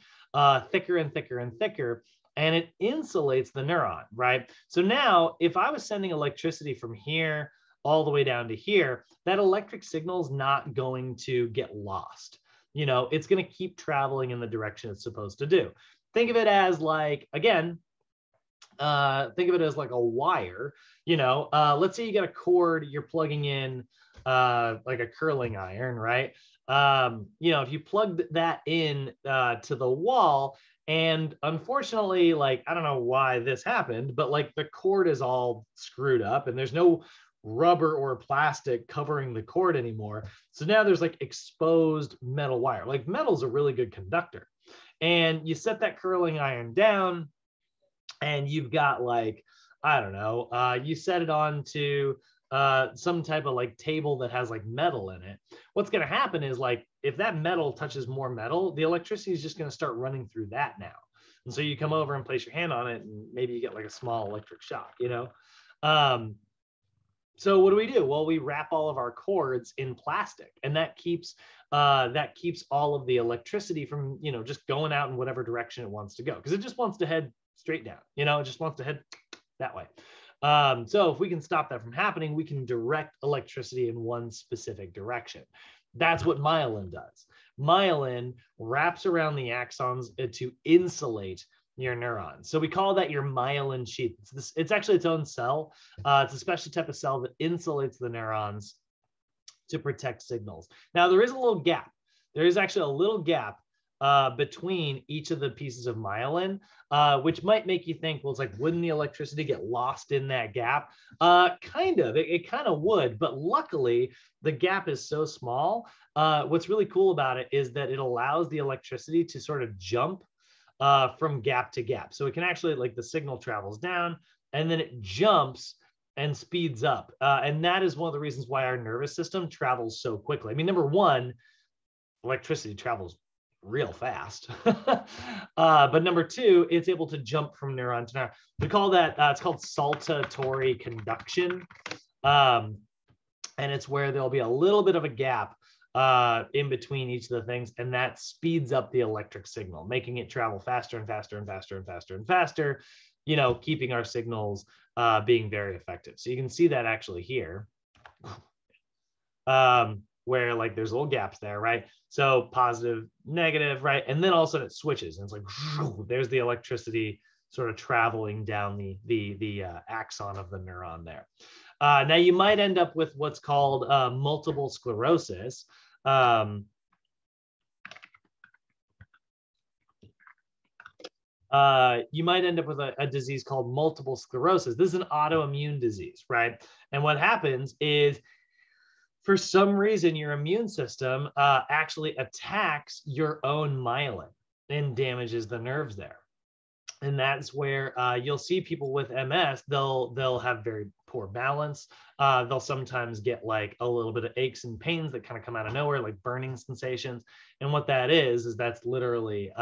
thicker and thicker and thicker, and it insulates the neuron, right? So now if I was sending electricity from here all the way down to here, that electric signal is not going to get lost. It's going to keep traveling in the direction it's supposed to do. Think of it as like, again, think of it as like a wire. Let's say you got a cord you're plugging in like a curling iron, right? If you plugged that in to the wall, and unfortunately, like, I don't know why this happened, but like the cord is all screwed up and there's no rubber or plastic covering the cord anymore. So now there's like exposed metal wire. Like metal's a really good conductor. And you set that curling iron down and you've got like, I don't know, you set it on to some type of like table that has like metal in it. What's going to happen is like, if that metal touches more metal, the electricity is just going to start running through that now. And so you come over and place your hand on it and maybe you get like a small electric shock, you know? So what do? Well, we wrap all of our cords in plastic, and that keeps all of the electricity from, you know, just going out in whatever direction it wants to go, because it just wants to head straight down, you know, it just wants to head that way. So if we can stop that from happening, we can direct electricity in one specific direction. That's what myelin does. Myelin wraps around the axons to insulate your neurons. So we call that your myelin sheath. It's actually its own cell. It's a special type of cell that insulates the neurons to protect signals. Now, there is a little gap. There is actually a little gap between each of the pieces of myelin, which might make you think, well, it's like, wouldn't the electricity get lost in that gap? Kind of, it kind of would, but luckily the gap is so small. What's really cool about it is that it allows the electricity to sort of jump from gap to gap. So it can actually, like, the signal travels down and then it jumps and speeds up. And that is one of the reasons why our nervous system travels so quickly. I mean, number one, electricity travels real fast. But number two, it's able to jump from neuron to neuron. We call that, it's called saltatory conduction. And it's where there'll be a little bit of a gap in between each of the things, and that speeds up the electric signal, making it travel faster and faster and faster and faster and faster, you know, keeping our signals being very effective. So you can see that actually here, where like there's little gaps there, right? So positive, negative, right? And then all of a sudden it switches and it's like, there's the electricity sort of traveling down the axon of the neuron there. Now you might end up with what's called multiple sclerosis. You might end up with a disease called multiple sclerosis. This is an autoimmune disease, right? And what happens is, for some reason, your immune system actually attacks your own myelin and damages the nerves there. And that's where you'll see people with MS, they'll have very poor balance. They'll sometimes get like a little bit of aches and pains that kind of come out of nowhere, like burning sensations. And what that is that's literally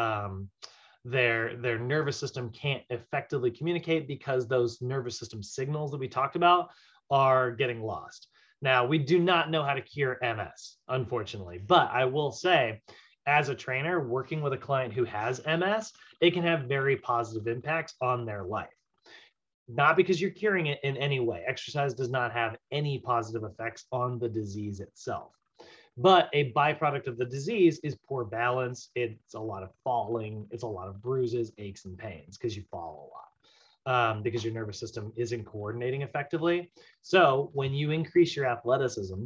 their nervous system can't effectively communicate because those nervous system signals that we talked about are getting lost. Now, we do not know how to cure MS, unfortunately, but I will say, as a trainer working with a client who has MS, it can have very positive impacts on their life. Not because you're curing it in any way. Exercise does not have any positive effects on the disease itself. But a byproduct of the disease is poor balance. It's a lot of falling. It's a lot of bruises, aches, and pains because you fall a lot. Because your nervous system isn't coordinating effectively. So when you increase your athleticism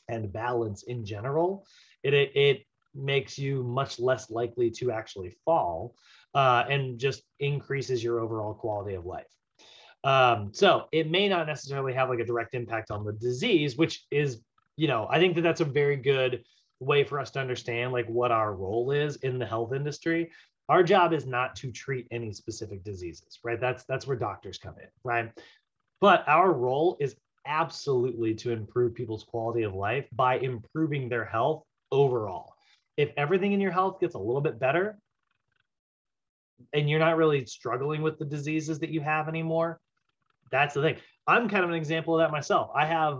and balance in general, it makes you much less likely to actually fall and just increases your overall quality of life. So it may not necessarily have like a direct impact on the disease, which is, you know, I think that's a very good way for us to understand like what our role is in the health industry. Our job is not to treat any specific diseases, right? That's where doctors come in, right? But our role is absolutely to improve people's quality of life by improving their health overall. If everything in your health gets a little bit better and you're not really struggling with the diseases that you have anymore, that's the thing. I'm kind of an example of that myself. I have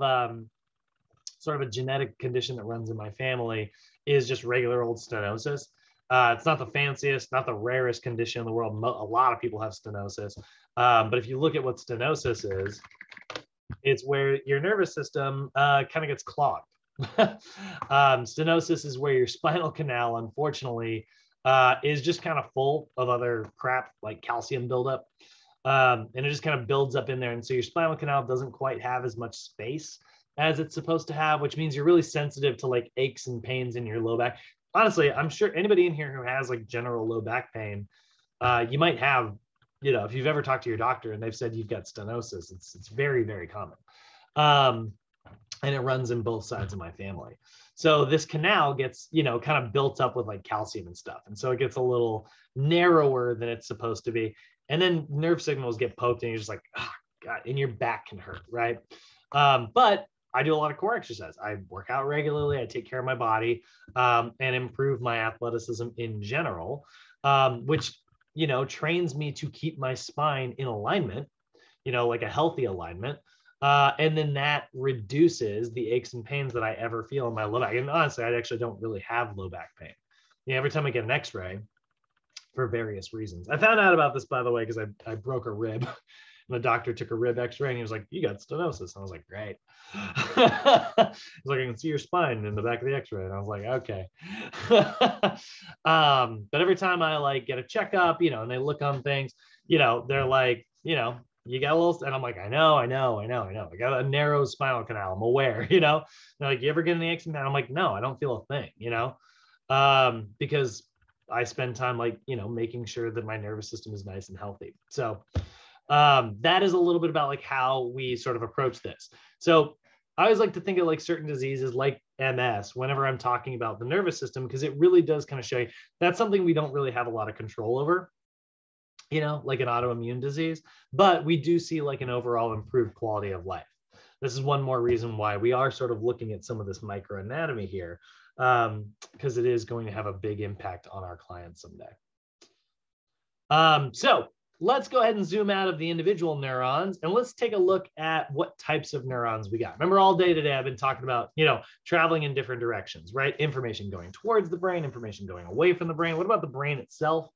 sort of a genetic condition that runs in my family, is just regular old stenosis. It's not the fanciest, not the rarest condition in the world. A lot of people have stenosis. But if you look at what stenosis is, it's where your nervous system kind of gets clogged. Stenosis is where your spinal canal, unfortunately, is just kind of full of other crap like calcium buildup. And it just kind of builds up in there. And so your spinal canal doesn't quite have as much space as it's supposed to have, which means you're really sensitive to like aches and pains in your low back. Honestly, I'm sure anybody in here who has like general low back pain, you might have, you know, if you've ever talked to your doctor and they've said you've got stenosis, it's very, very common. And it runs in both sides of my family. So this canal gets, kind of built up with like calcium and stuff. And so it gets a little narrower than it's supposed to be. And then nerve signals get poked and you're just like, oh, God, and your back can hurt, right? But I do a lot of core exercise. I work out regularly. I take care of my body and improve my athleticism in general, which, trains me to keep my spine in alignment, like a healthy alignment. And then that reduces the aches and pains that I ever feel in my low back. And honestly, I actually don't really have low back pain. Every time I get an x-ray for various reasons. I found out about this, by the way, because I broke a rib. And the doctor took a rib x-ray and he was like, you got stenosis. And I was like, great. He's like, I can see your spine in the back of the x-ray. And I was like, okay. But every time I like get a checkup, and they look on things, they're like, you got a little, and I'm like, I know. I got a narrow spinal canal. I'm aware, they're like, you ever get in the aches and pains? I'm like, no, I don't feel a thing, because I spend time like, making sure that my nervous system is nice and healthy. So that is a little bit about like how we sort of approach this. So I always like to think of like certain diseases like MS whenever I'm talking about the nervous system, because it really does kind of show you that's something we don't really have a lot of control over, like an autoimmune disease, but we do see like an overall improved quality of life. This is one more reason why we are sort of looking at some of this microanatomy here, because it is going to have a big impact on our clients someday. So let's go ahead and zoom out of the individual neurons and let's take a look at what types of neurons we got. Remember, all day today, I've been talking about, traveling in different directions, right? Information going towards the brain, information going away from the brain. What about the brain itself?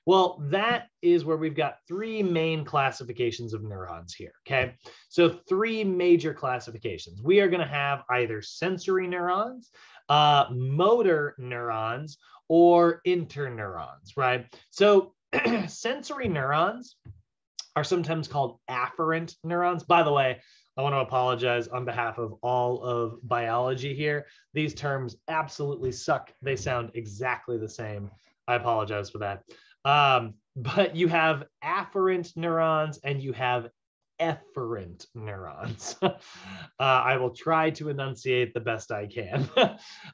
Well, that is where we've got three main classifications of neurons here, okay? So three major classifications. We are going to have either sensory neurons, motor neurons, or interneurons, right? So sensory neurons are sometimes called afferent neurons. By the way, I want to apologize on behalf of all of biology here. These terms absolutely suck. They sound exactly the same. I apologize for that. But you have afferent neurons and you have efferent neurons. I will try to enunciate the best I can.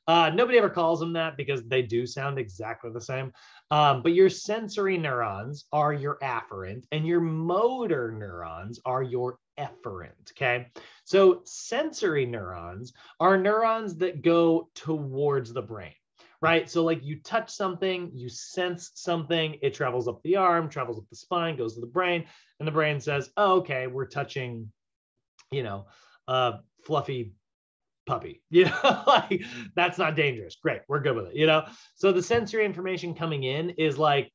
Nobody ever calls them that because they do sound exactly the same. But your sensory neurons are your afferent and your motor neurons are your efferent, okay? So sensory neurons are neurons that go towards the brain, right? So like you touch something, you sense something, it travels up the arm, travels up the spine, goes to the brain, and the brain says, oh, okay, we're touching, a fluffy puppy, like that's not dangerous. Great, we're good with it, So the sensory information coming in is like,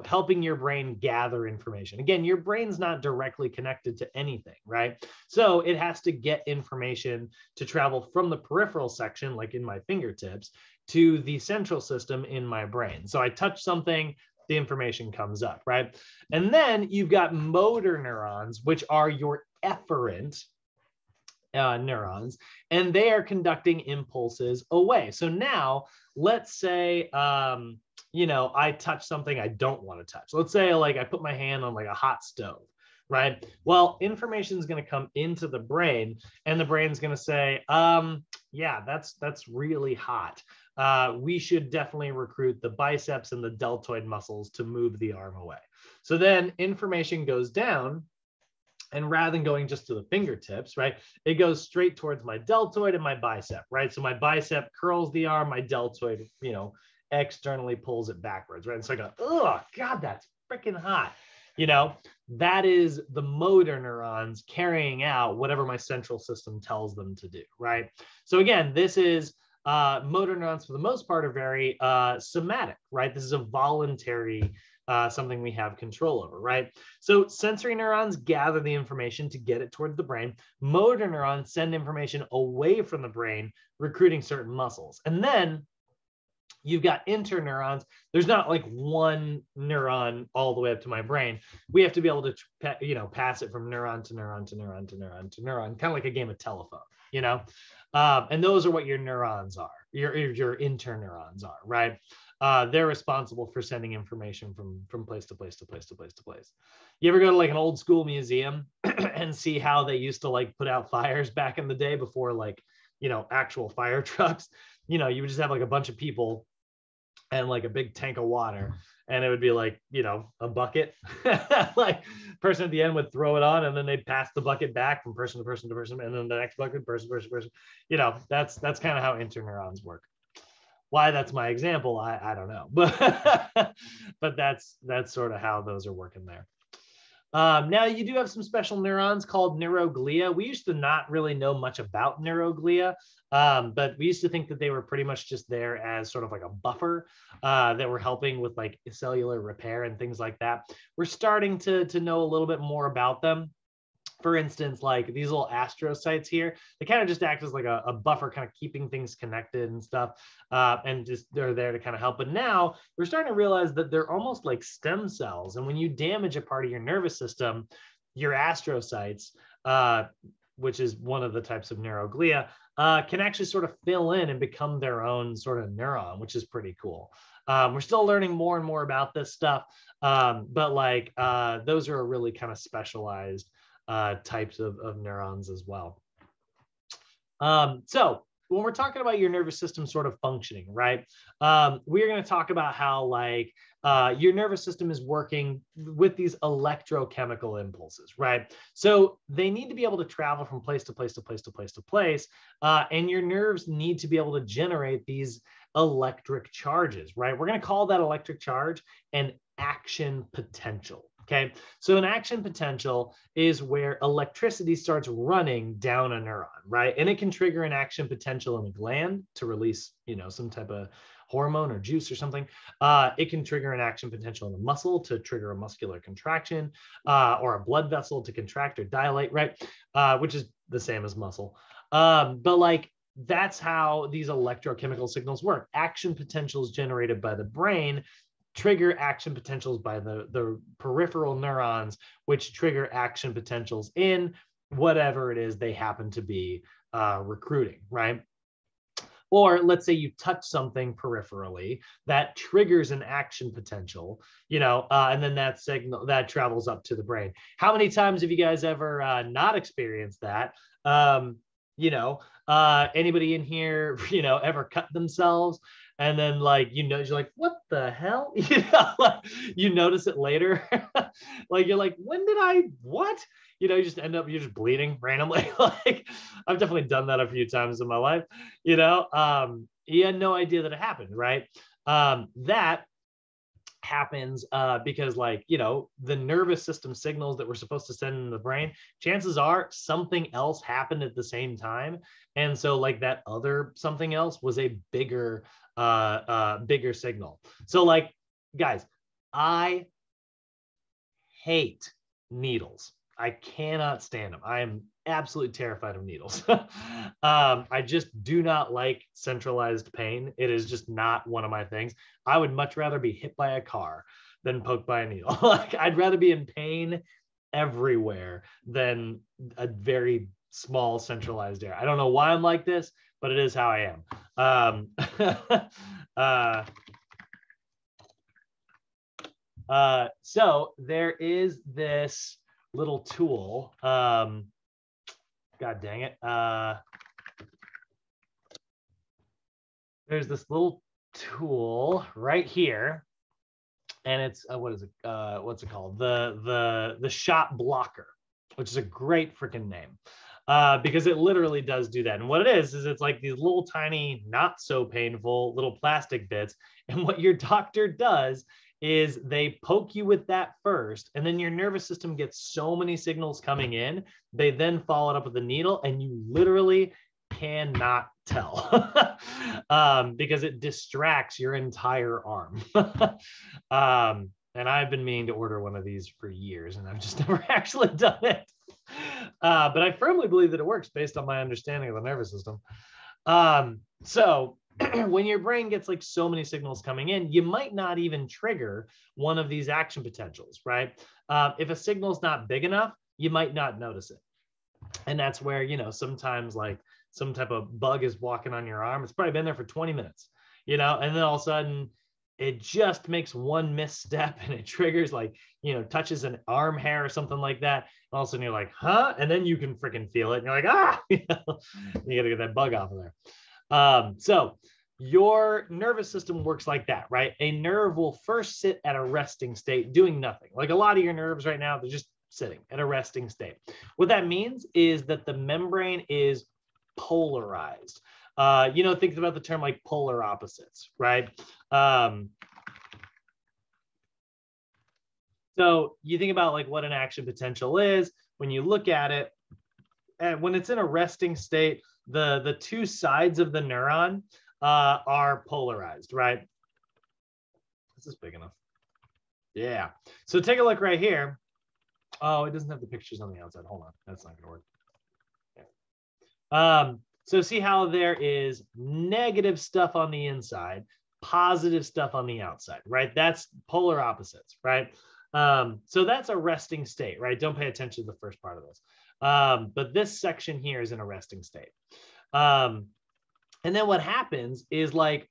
helping your brain gather information. Again, your brain's not directly connected to anything, right? So it has to get information to travel from the peripheral section, like in my fingertips, to the central system in my brain. So I touch something, the information comes up, right? And then you've got motor neurons, which are your efferent neurons, and they are conducting impulses away. So now let's say, I touch something I don't want to touch. Let's say like I put my hand on like a hot stove, right? Well, information is going to come into the brain and the brain's going to say, yeah, that's really hot. We should definitely recruit the biceps and the deltoid muscles to move the arm away. So then information goes down, and rather than going just to the fingertips, right, it goes straight towards my deltoid and my bicep, right? So my bicep curls the arm, my deltoid, externally pulls it backwards, right? And so I go, oh, God, that's freaking hot. That is the motor neurons carrying out whatever my central system tells them to do, right? So again, this is motor neurons for the most part are very somatic, right? This is a voluntary something we have control over, right? So sensory neurons gather the information to get it towards the brain. Motor neurons send information away from the brain, recruiting certain muscles. And then you've got interneurons. There's not like one neuron all the way up to my brain. We have to be able to, pass it from neuron to neuron to neuron to neuron to neuron, kind of like a game of telephone, And those are what your neurons are, your interneurons are, right? They're responsible for sending information from place to place to place to place to place. You ever go to like an old school museum and see how they used to like put out fires back in the day before like, you know, actual fire trucks? You know, you would just have like a bunch of people and like a big tank of water, and it would be like, you know, a bucket. Like person at the end would throw it on, and then they'd pass the bucket back from person to person to person, and then the next bucket, person. You know, that's kind of how interneurons work. Why that's my example, I don't know, but that's sort of how those are working there. Now you do have some special neurons called neuroglia. We used to not really know much about neuroglia, but we used to think that they were pretty much just there as sort of like a buffer that were helping with like cellular repair and things like that. We're starting to know a little bit more about them. For instance, like these little astrocytes here, they kind of just act as like a buffer, kind of keeping things connected and stuff. And just they're there to kind of help. But now we're starting to realize that they're almost like stem cells. And when you damage a part of your nervous system, your astrocytes, which is one of the types of neuroglia, can actually sort of fill in and become their own sort of neuron, which is pretty cool. We're still learning more and more about this stuff. But like those are a really kind of specialized types of neurons as well. So when we're talking about your nervous system sort of functioning, right, we're going to talk about how like your nervous system is working with these electrochemical impulses, right? So they need to be able to travel from place to place to place to place to place, and your nerves need to be able to generate these electric charges, right? We're going to call that electric charge an action potential. Okay, so an action potential is where electricity starts running down a neuron, right? And it can trigger an action potential in a gland to release, you know, some type of hormone or juice or something. It can trigger an action potential in a muscle to trigger a muscular contraction, or a blood vessel to contract or dilate, right? Which is the same as muscle. But like, that's how these electrochemical signals work. Action potentials generated by the brain trigger action potentials by the peripheral neurons, which trigger action potentials in whatever it is they happen to be recruiting, right? Or let's say you touch something peripherally that triggers an action potential, you know, and then that signal that travels up to the brain. How many times have you guys ever not experienced that? You know, anybody in here, you know, ever cut themselves? And then like, you know, you're like, what the hell? You know, like, you notice it later. Like, you're like, when did I, what? You know, you just end up, you're just bleeding randomly. Like, I've definitely done that a few times in my life, you know. You had no idea that it happened, right? That happens because like, you know, the nervous system signals that we're supposed to send in the brain, chances are something else happened at the same time. And so like that other something else was a bigger signal. So like, guys, I hate needles. I cannot stand them. I am absolutely terrified of needles. I just do not like centralized pain. It is just not one of my things. I would much rather be hit by a car than poked by a needle. Like, I'd rather be in pain everywhere than a very small centralized area. I don't know why I'm like this, but it is how I am. So there is this little tool. God dang it. There's this little tool right here, and it's what is it? What's it called? The shot blocker, which is a great freaking name. Because it literally does do that. And what it is it's like these little tiny, not so painful little plastic bits. And what your doctor does is they poke you with that first, and then your nervous system gets so many signals coming in, they then follow it up with a needle, and you literally cannot tell because it distracts your entire arm. And I've been meaning to order one of these for years, and I've just never actually done it. But I firmly believe that it works based on my understanding of the nervous system. So when your brain gets like so many signals coming in, you might not even trigger one of these action potentials, right? If a signal's not big enough, you might not notice it. And that's where, you know, sometimes like some type of bug is walking on your arm. It's probably been there for 20 minutes, you know, and then all of a sudden it just makes one misstep and it triggers, like, you know, touches an arm hair or something like that. And all of a sudden you're like, huh? And then you can freaking feel it. And you're like, ah, you know, you got to get that bug off of there. So your nervous system works like that, right? A nerve will first sit at a resting state, doing nothing. Like a lot of your nerves right now, they're just sitting at a resting state. What that means is that the membrane is polarized. You know, think about the term like polar opposites, right? So you think about like what an action potential is. When you look at it, and when it's in a resting state, the two sides of the neuron are polarized, right? Is this big enough? Yeah. So take a look right here. Oh, it doesn't have the pictures on the outside. Hold on. That's not going to work. Yeah. So see how there is negative stuff on the inside, positive stuff on the outside, right? That's polar opposites, right? So that's a resting state, right? Don't pay attention to the first part of this. But this section here is in a resting state. And then what happens is like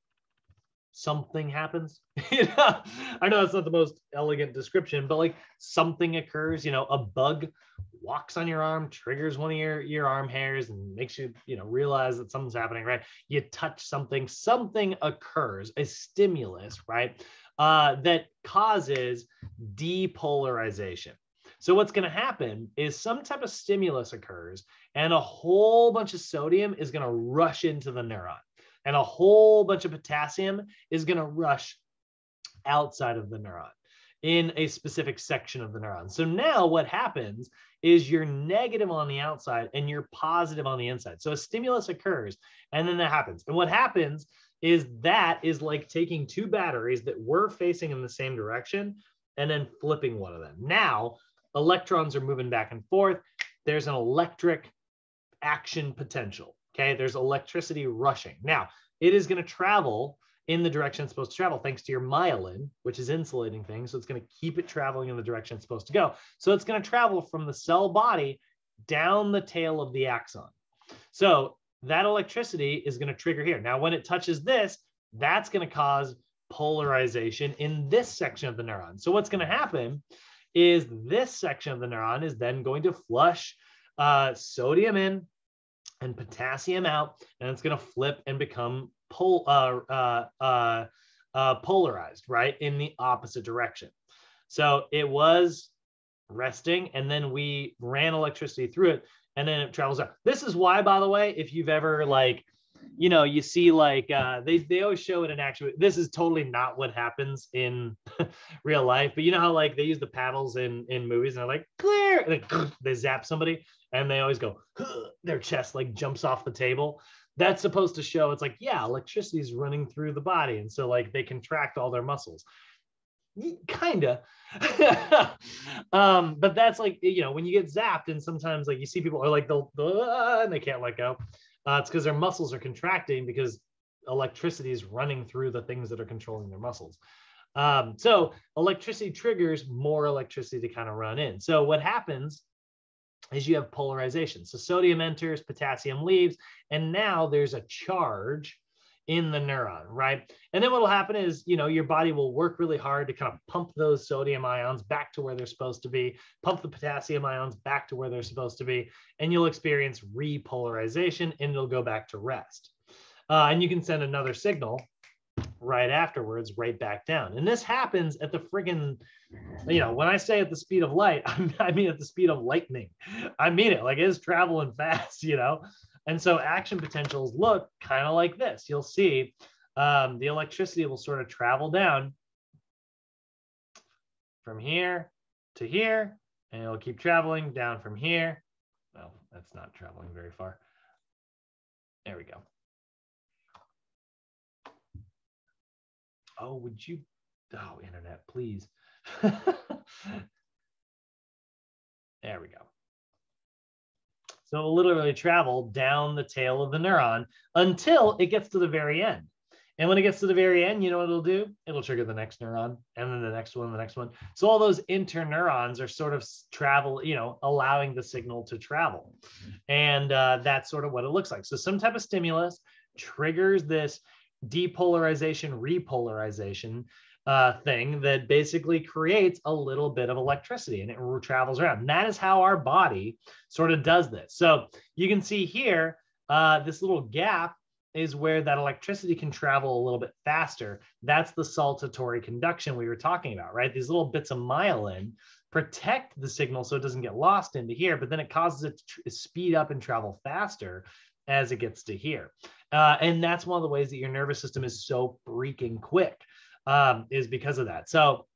something happens. You know, I know it's not the most elegant description, but like something occurs, you know, a bug walks on your arm, triggers one of your arm hairs and makes you, you know, realize that something's happening, right? You touch something, something occurs, a stimulus, right? That causes depolarization. So what's going to happen is some type of stimulus occurs and a whole bunch of sodium is going to rush into the neuron and a whole bunch of potassium is going to rush outside of the neuron in a specific section of the neuron. So now what happens is you're negative on the outside and you're positive on the inside. So a stimulus occurs and then that happens. And what happens is that is like taking two batteries that were facing in the same direction and then flipping one of them. Now, electrons are moving back and forth. There's an electric action potential. Okay, there's electricity rushing. Now, it is going to travel in the direction it's supposed to travel thanks to your myelin, which is insulating things. So it's going to keep it traveling in the direction it's supposed to go. So it's going to travel from the cell body down the tail of the axon. So that electricity is going to trigger here. Now, when it touches this, that's going to cause polarization in this section of the neuron. So what's going to happen is this section of the neuron is then going to flush sodium in and potassium out, and it's going to flip and become polarized, right, in the opposite direction. So it was resting, and then we ran electricity through it, and then it travels out. This is why, by the way, if you've ever like, you know, you see like they always show it in action. This is totally not what happens in real life, but you know how like they use the paddles in movies and they're like clear, and they zap somebody and they always go, their chest like jumps off the table. That's supposed to show it's like, yeah, electricity is running through the body, and so like they contract all their muscles. Kinda. But that's like, you know, when you get zapped and sometimes like you see people are like they'll and they can't let go. It's because their muscles are contracting because electricity is running through the things that are controlling their muscles. So electricity triggers more electricity to kind of run in. So what happens is you have polarization. So sodium enters, potassium leaves, and now there's a charge in the neuron, right? And then what will happen is, you know, your body will work really hard to kind of pump those sodium ions back to where they're supposed to be, pump the potassium ions back to where they're supposed to be, and you'll experience repolarization and it'll go back to rest. And you can send another signal right afterwards, right back down. And this happens at the friggin', you know, when I say at the speed of light, I mean at the speed of lightning. I mean it, like it's traveling fast, you know? And so action potentials look kind of like this. You'll see the electricity will sort of travel down from here to here, and it'll keep traveling down from here. Well, that's not traveling very far. There we go. Oh, would you, oh, internet, please. There we go. So it'll literally travel down the tail of the neuron until it gets to the very end. And when it gets to the very end, you know what it'll do? It'll trigger the next neuron, and then the next one, the next one. So all those interneurons are sort of travel, you know, allowing the signal to travel. And that's sort of what it looks like. So some type of stimulus triggers this depolarization, repolarization thing that basically creates a little bit of electricity, and it travels around. And that is how our body sort of does this. So you can see here, this little gap is where that electricity can travel a little bit faster. That's the saltatory conduction we were talking about, right? These little bits of myelin protect the signal so it doesn't get lost into here, but then it causes it to speed up and travel faster as it gets to here. And that's one of the ways that your nervous system is so freaking quick, is because of that. So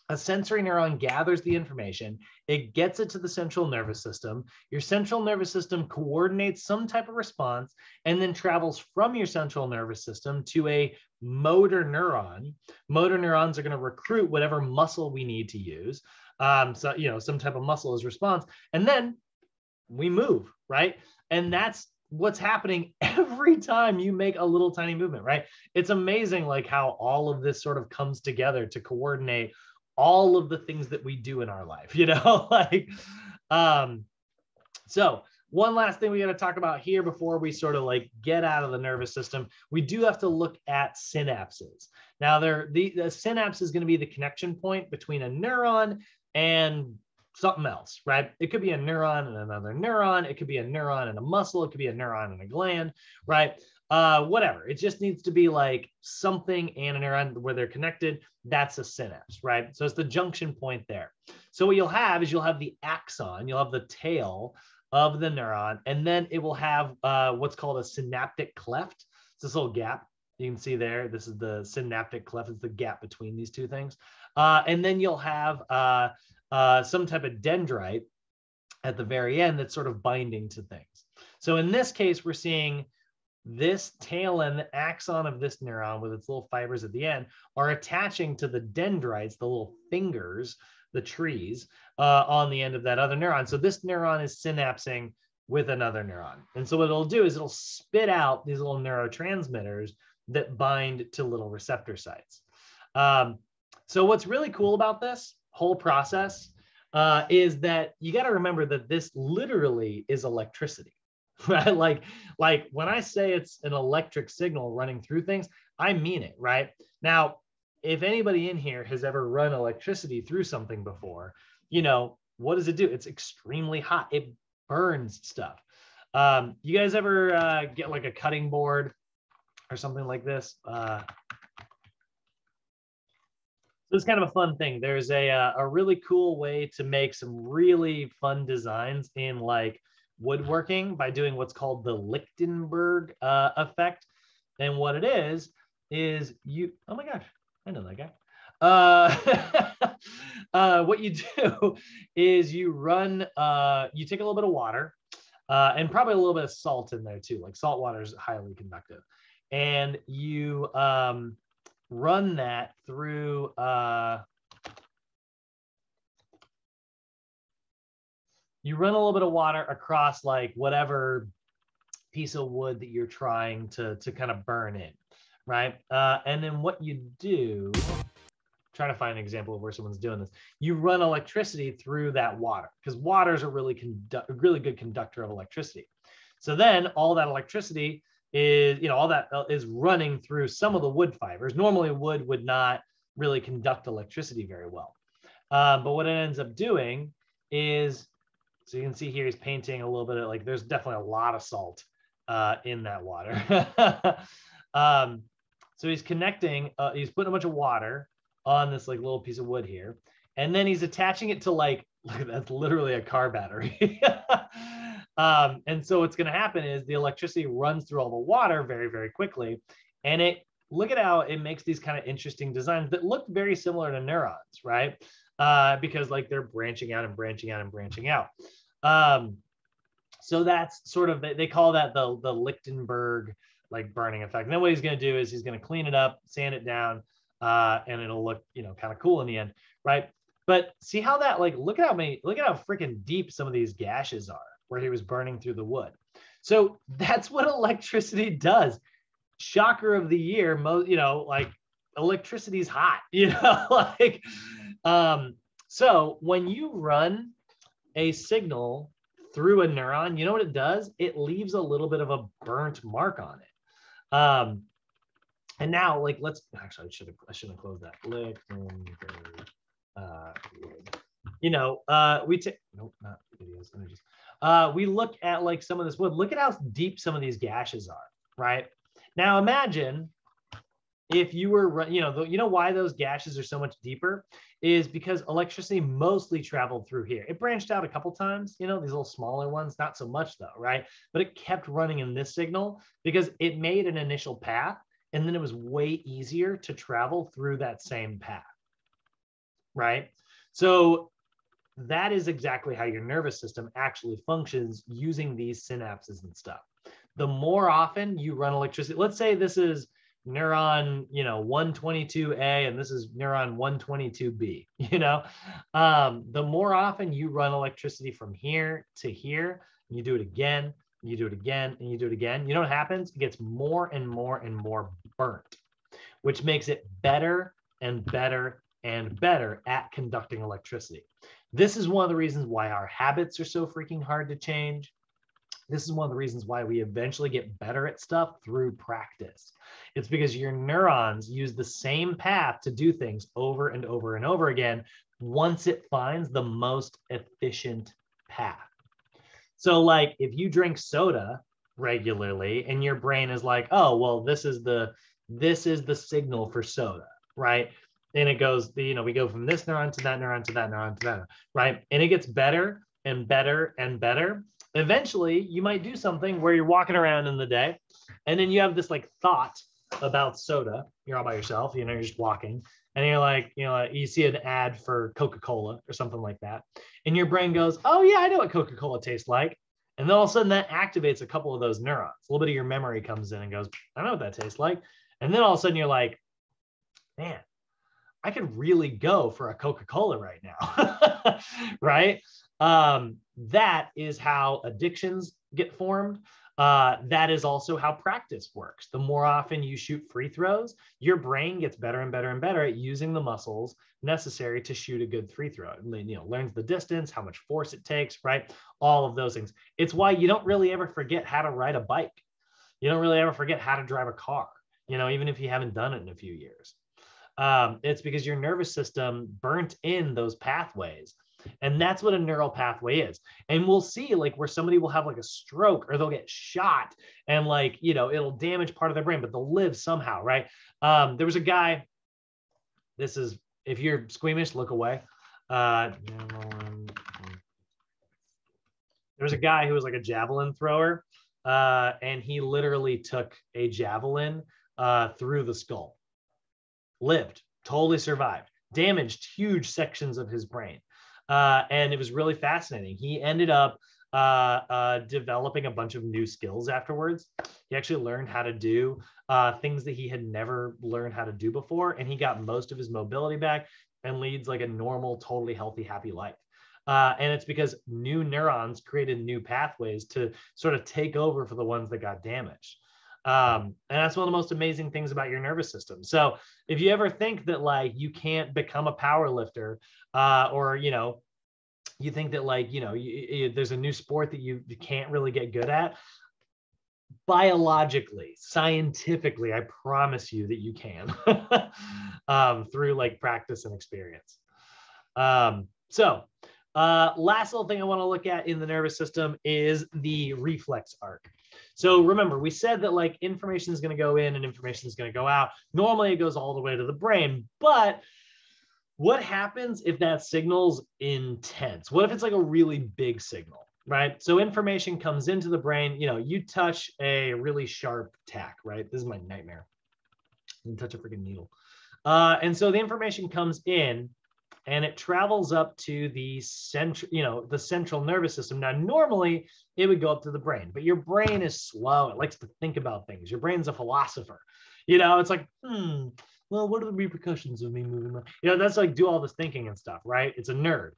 a sensory neuron gathers the information, it gets it to the central nervous system. Your central nervous system coordinates some type of response and then travels from your central nervous system to a motor neuron. Motor neurons are going to recruit whatever muscle we need to use. So, you know, some type of muscle is response, and then we move, right? And that's what's happening every time you make a little tiny movement, right? It's amazing like how all of this sort of comes together to coordinate all of the things that we do in our life, you know, like, so one last thing we got to talk about here before we sort of like get out of the nervous system, we do have to look at synapses. Now the synapse is going to be the connection point between a neuron and something else, right? It could be a neuron and another neuron. It could be a neuron and a muscle. It could be a neuron and a gland, right? Whatever. It just needs to be like something and a neuron where they're connected. That's a synapse, right? So it's the junction point there. So what you'll have is you'll have the axon, you'll have the tail of the neuron, and then it will have what's called a synaptic cleft. It's this little gap. You can see there, this is the synaptic cleft. It's the gap between these two things. And then you'll have some type of dendrite at the very end that's sort of binding to things. So in this case, we're seeing this tail end, the axon of this neuron with its little fibers at the end are attaching to the dendrites, the little fingers, the trees on the end of that other neuron. So this neuron is synapsing with another neuron. And so what it'll do is it'll spit out these little neurotransmitters that bind to little receptor sites. So what's really cool about this whole process is that you got to remember that this literally is electricity. Right? Like when I say it's an electric signal running through things, I mean it, right? Now, if anybody in here has ever run electricity through something before, you know, what does it do? It's extremely hot. It burns stuff. You guys ever get like a cutting board or something like this? So it's kind of a fun thing. There's a really cool way to make some really fun designs in like woodworking by doing what's called the Lichtenberg effect. And what it is you, oh my gosh, I know that guy. What you do is you run, you take a little bit of water and probably a little bit of salt in there too. Like salt water is highly conductive. And you run that through, you run a little bit of water across like whatever piece of wood that you're trying to kind of burn in, right? And then what you do, trying to find an example of where someone's doing this, you run electricity through that water because water is a really good conductor of electricity. So then all that electricity is, you know, all that is running through some of the wood fibers. Normally wood would not really conduct electricity very well. But what it ends up doing is, so you can see here, he's painting a little bit of like, there's definitely a lot of salt in that water. So he's connecting, he's putting a bunch of water on this like little piece of wood here. And then he's attaching it to like, look, that's literally a car battery. And so what's gonna happen is the electricity runs through all the water very, very quickly. And look at how it makes these kind of interesting designs that look very similar to neurons, right? Because like they're branching out and branching out and branching out. So that's sort of, they call that the Lichtenberg like burning effect. And then what he's going to do is he's going to clean it up, sand it down, and it'll look, you know, kind of cool in the end, right? But see how that, like, look at how freaking deep some of these gashes are where he was burning through the wood. So that's what electricity does. shocker of the year, like electricity's hot, like, so when you run a signal through a neuron, you know what it does? It leaves a little bit of a burnt mark on it. And now, like, actually, I shouldn't have closed that. We take, nope, not videos, images. We look at like some of this wood. Look at how deep some of these gashes are, right? Now imagine if you were, why those gashes are so much deeper is because electricity mostly traveled through here. It branched out a couple times, these little smaller ones, not so much though, right? But it kept running in this signal because it made an initial path, and then it was way easier to travel through that same path, right? So that is exactly how your nervous system actually functions using these synapses and stuff. The more often you run electricity, let's say this is neuron 122A and this is neuron 122B, the more often you run electricity from here to here, and you do it again, you do it again, and you do it again, you know what happens? It gets more and more and more burnt, which makes it better and better and better at conducting electricity. This is one of the reasons why our habits are so freaking hard to change. This is one of the reasons why we eventually get better at stuff through practice. It's because your neurons use the same path to do things over and over and over again once it finds the most efficient path. So like if you drink soda regularly and your brain is like, oh, well, this is the signal for soda, right? And it goes, we go from this neuron to that neuron to that neuron to that, right? And it gets better and better and better. Eventually, you might do something where you're walking around in the day, and then you have this like thought about soda. You're all by yourself, you're just walking, and you're like, you see an ad for Coca-Cola or something like that, and your brain goes, oh yeah, I know what Coca-Cola tastes like. And then all of a sudden that activates a couple of those neurons. A little bit of your memory comes in and goes, I know what that tastes like. And then all of a sudden you're like, man, I could really go for a Coca-Cola right now, right? That is how addictions get formed. That is also how practice works. The more often you shoot free throws, your brain gets better and better and better at using the muscles necessary to shoot a good free throw. It learns the distance, how much force it takes, right? All of those things. It's why you don't really ever forget how to ride a bike. You don't really ever forget how to drive a car, even if you haven't done it in a few years. It's because your nervous system burnt in those pathways. And that's what a neural pathway is. And we'll see like where somebody will have like a stroke or they'll get shot and like, it'll damage part of their brain, but they'll live somehow, right? There was a guy, this is, if you're squeamish, look away. There was a guy who was like a javelin thrower, and he literally took a javelin through the skull. Lived, totally survived, damaged huge sections of his brain. And it was really fascinating. He ended up developing a bunch of new skills afterwards. He actually learned how to do things that he had never learned how to do before. And he got most of his mobility back and leads like a normal, totally healthy, happy life. And it's because new neurons created new pathways to sort of take over for the ones that got damaged. And that's one of the most amazing things about your nervous system. So if you ever think that like you can't become a power lifter, or you think that like there's a new sport that you can't really get good at, biologically, scientifically, I promise you that you can through like practice and experience. Last little thing I want to look at in the nervous system is the reflex arc. So remember, we said that like information is going to go in and information is going to go out. Normally it goes all the way to the brain, but what happens if that signal's intense? What if it's like a really big signal, right? So information comes into the brain, you touch a really sharp tack, right? This is my nightmare. You touch a freaking needle. And so the information comes in and it travels up to the central nervous system. Now, normally it would go up to the brain, but your brain is slow. It likes to think about things. Your brain's a philosopher. It's like, well, what are the repercussions of me moving my, that's like do all this thinking and stuff, right? It's a nerd.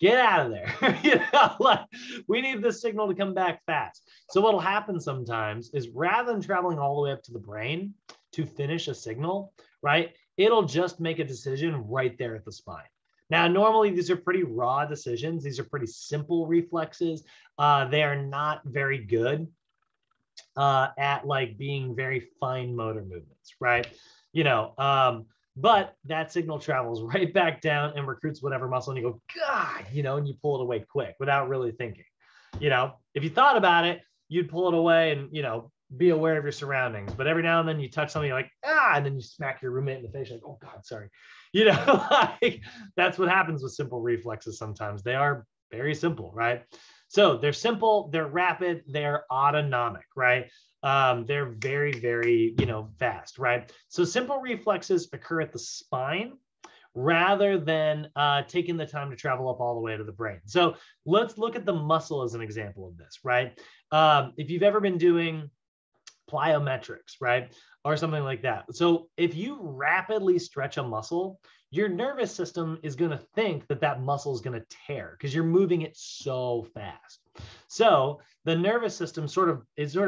get out of there. You know, like, we need this signal to come back fast. So what'll happen sometimes is rather than traveling all the way up to the brain to finish a signal, right, it'll just make a decision right there at the spine. Now, normally these are pretty raw decisions. These are pretty simple reflexes. They are not very good at like being very fine motor movements, right? You know, but that signal travels right back down and recruits whatever muscle, and you go, God, you know, and you pull it away quick without really thinking. You know, if you thought about it, you'd pull it away and, you know, be aware of your surroundings. But every now and then you touch something, you're like, and then you smack your roommate in the face, like, oh God, sorry. You know, like, that's what happens with simple reflexes sometimes. They are very simple, right? So they're simple, they're rapid, they're autonomic, right? They're very, very, you know, fast, right? So simple reflexes occur at the spine rather than taking the time to travel up all the way to the brain. So let's look at the muscle as an example of this, right? If you've ever been doing plyometrics, right? Or something like that. So if you rapidly stretch a muscle, your nervous system is going to think that that muscle is going to tear because you're moving it so fast. So the nervous system sort of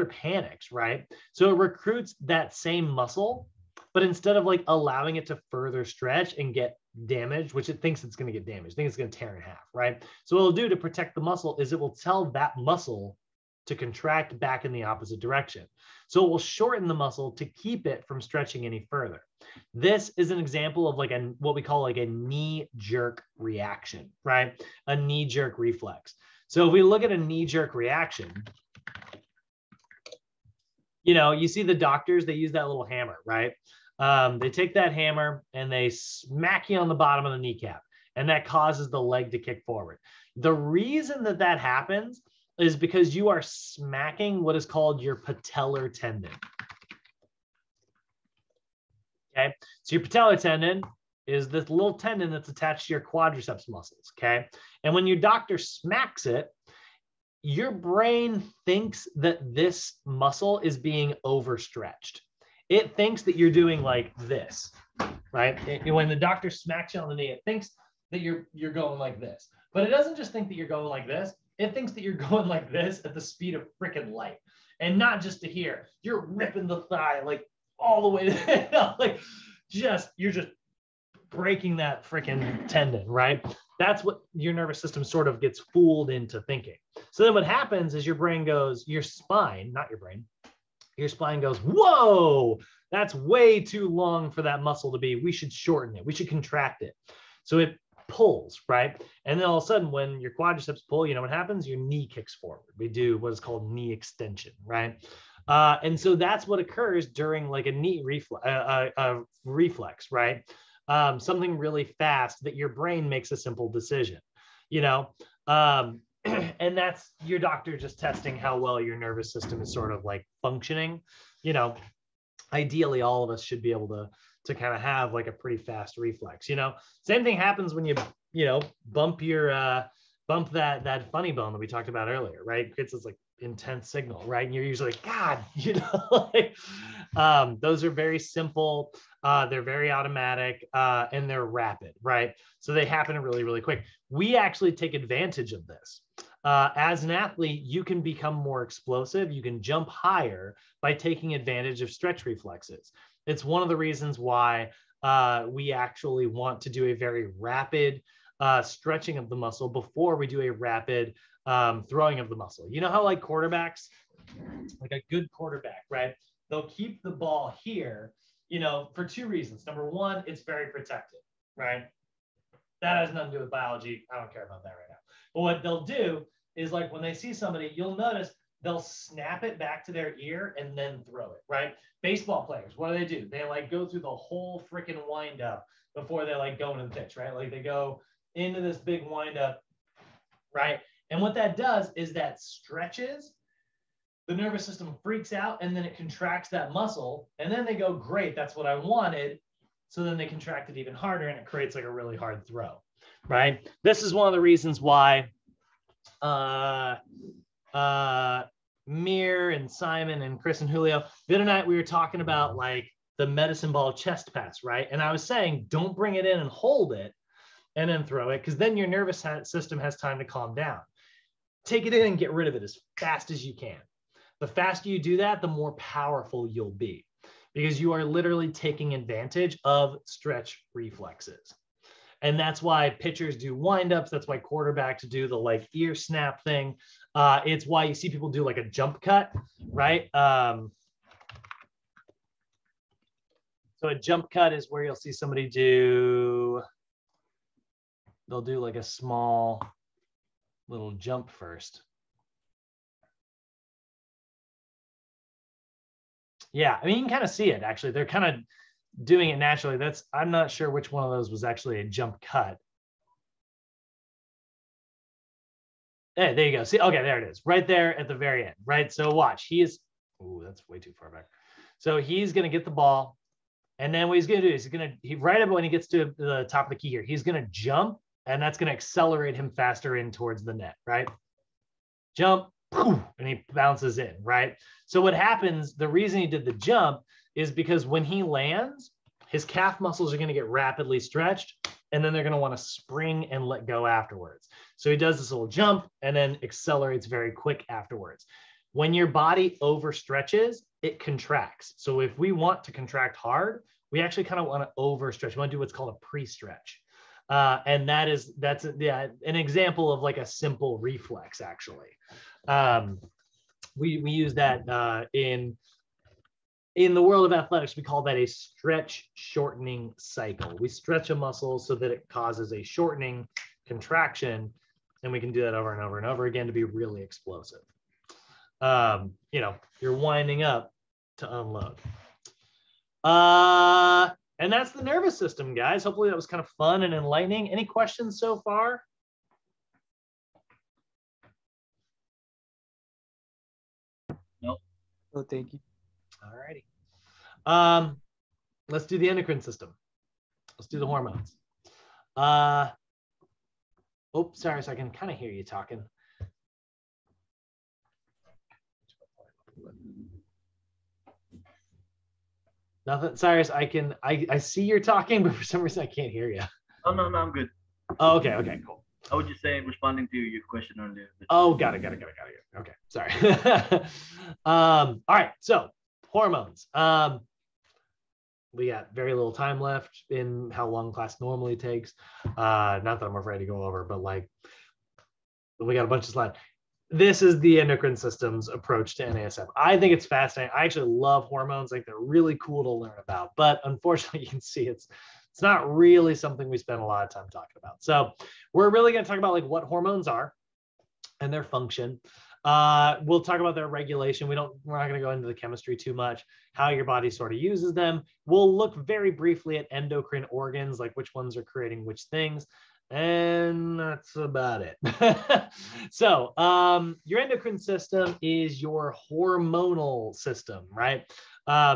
panics, right? So it recruits that same muscle, but instead of like allowing it to further stretch and get damaged, which it thinks it's going to get damaged, I think it's going to tear in half, right? So what it'll do to protect the muscle is it will tell that muscle to contract back in the opposite direction. So it will shorten the muscle to keep it from stretching any further. This is an example of like what we call like a knee jerk reaction, right? A knee jerk reflex. So if we look at a knee jerk reaction, you know, you see the doctors, they use that little hammer, right? They take that hammer and they smack you on the bottom of the kneecap, and that causes the leg to kick forward. The reason that that happens is because you are smacking what is called your patellar tendon. Okay, so your patellar tendon is this little tendon that's attached to your quadriceps muscles, okay? And when your doctor smacks it, your brain thinks that this muscle is being overstretched. It thinks that you're doing like this, right? When the doctor smacks you on the knee, it thinks that you're going like this. But it doesn't just think that you're going like this. It thinks that you're going like this at the speed of freaking light. And not just to here. You're ripping the thigh like all the way to, like you're just breaking that freaking tendon, right? That's what your nervous system sort of gets fooled into thinking. So then what happens is your brain goes, your spine, not your brain, your spine goes, whoa, that's way too long for that muscle to be. We should shorten it. We should contract it. So it pulls, right? And then all of a sudden, when your quadriceps pull, you know what happens? Your knee kicks forward. We do what is called knee extension, right? And so that's what occurs during like a knee reflex, right? Something really fast that your brain makes a simple decision, you know? And that's your doctor just testing how well your nervous system is sort of like functioning. You know, ideally all of us should be able to kind of have like a pretty fast reflex, you know. Same thing happens when you know, bump that funny bone that we talked about earlier, right? It's this like intense signal, right? And you're usually like, God, you know, like, those are very simple, they're very automatic, and they're rapid, right? So they happen really, really quick. We actually take advantage of this. As an athlete, you can become more explosive. You can jump higher by taking advantage of stretch reflexes. It's one of the reasons why we actually want to do a very rapid stretching of the muscle before we do a rapid throwing of the muscle. You know how like quarterbacks, like a good quarterback, right? They'll keep the ball here, you know, for two reasons. Number one, it's very protected, right? That has nothing to do with biology. I don't care about that right now. But what they'll do is like when they see somebody, you'll notice they'll snap it back to their ear and then throw it, right? Baseball players, what do? They like go through the whole freaking wind up before they like go into the pitch, right? Like they go into this big wind up, right? And what that does is that stretches, the nervous system freaks out, and then it contracts that muscle, and then they go, great, that's what I wanted. So then they contract it even harder, and it creates like a really hard throw, right? This is one of the reasons why Mir and Simon and Chris and Julio, the other night we were talking about like the medicine ball chest pass, right? And I was saying, don't bring it in and hold it and then throw it, because then your nervous system has time to calm down. Take it in and get rid of it as fast as you can. The faster you do that, the more powerful you'll be, because you are literally taking advantage of stretch reflexes. And that's why pitchers do windups. That's why quarterbacks do the like ear snap thing. It's why you see people do like a jump cut, right? So a jump cut is where you'll see somebody they'll do like a small little jump first. Yeah, I mean, you can kind of see it actually. They're kind of doing it naturally. I'm not sure which one of those was actually a jump cut. Hey, there you go. See, okay, there it is. Right there at the very end, right? So watch, ooh, that's way too far back. So he's gonna get the ball. And then what he's going to do is right up when he gets to the top of the key here, he's going to jump, and that's going to accelerate him faster in towards the net, right? Jump, poof, and he bounces in, right? So what happens, the reason he did the jump is because when he lands, his calf muscles are going to get rapidly stretched, and then they're going to want to spring and let go afterwards. So he does this little jump and then accelerates very quick afterwards. When your body overstretches, it contracts. So if we want to contract hard, we actually kind of want to overstretch. We want to do what's called a pre-stretch. And that's an example of like a simple reflex, actually. We use that in the world of athletics. We call that a stretch shortening cycle. We stretch a muscle so that it causes a shortening contraction, and we can do that over and over and over again to be really explosive. You're winding up to unload. And that's the nervous system, guys. Hopefully that was kind of fun and enlightening. Any questions so far? Nope. Oh, thank you. All righty. Let's do the endocrine system. Let's do the hormones. Oh, sorry, so I can kind of hear you talking. Nothing, Cyrus. I see you're talking, but for some reason I can't hear you. Oh no, I'm good. Oh, okay, cool. I was just saying, responding to your question earlier. Oh, got it. Okay, sorry. All right, so hormones. We got very little time left in how long class normally takes. Not that I'm afraid to go over, but like we got a bunch of slides. This is the endocrine system's approach to NASM. I think it's fascinating. I actually love hormones. I think they're really cool to learn about, but unfortunately you can see it's not really something we spend a lot of time talking about. So we're really going to talk about like what hormones are and their function. We'll talk about their regulation. We're not going to go into the chemistry too much, how your body sort of uses them. We'll look very briefly at endocrine organs, like which ones are creating which things. And that's about it. So your endocrine system is your hormonal system, right?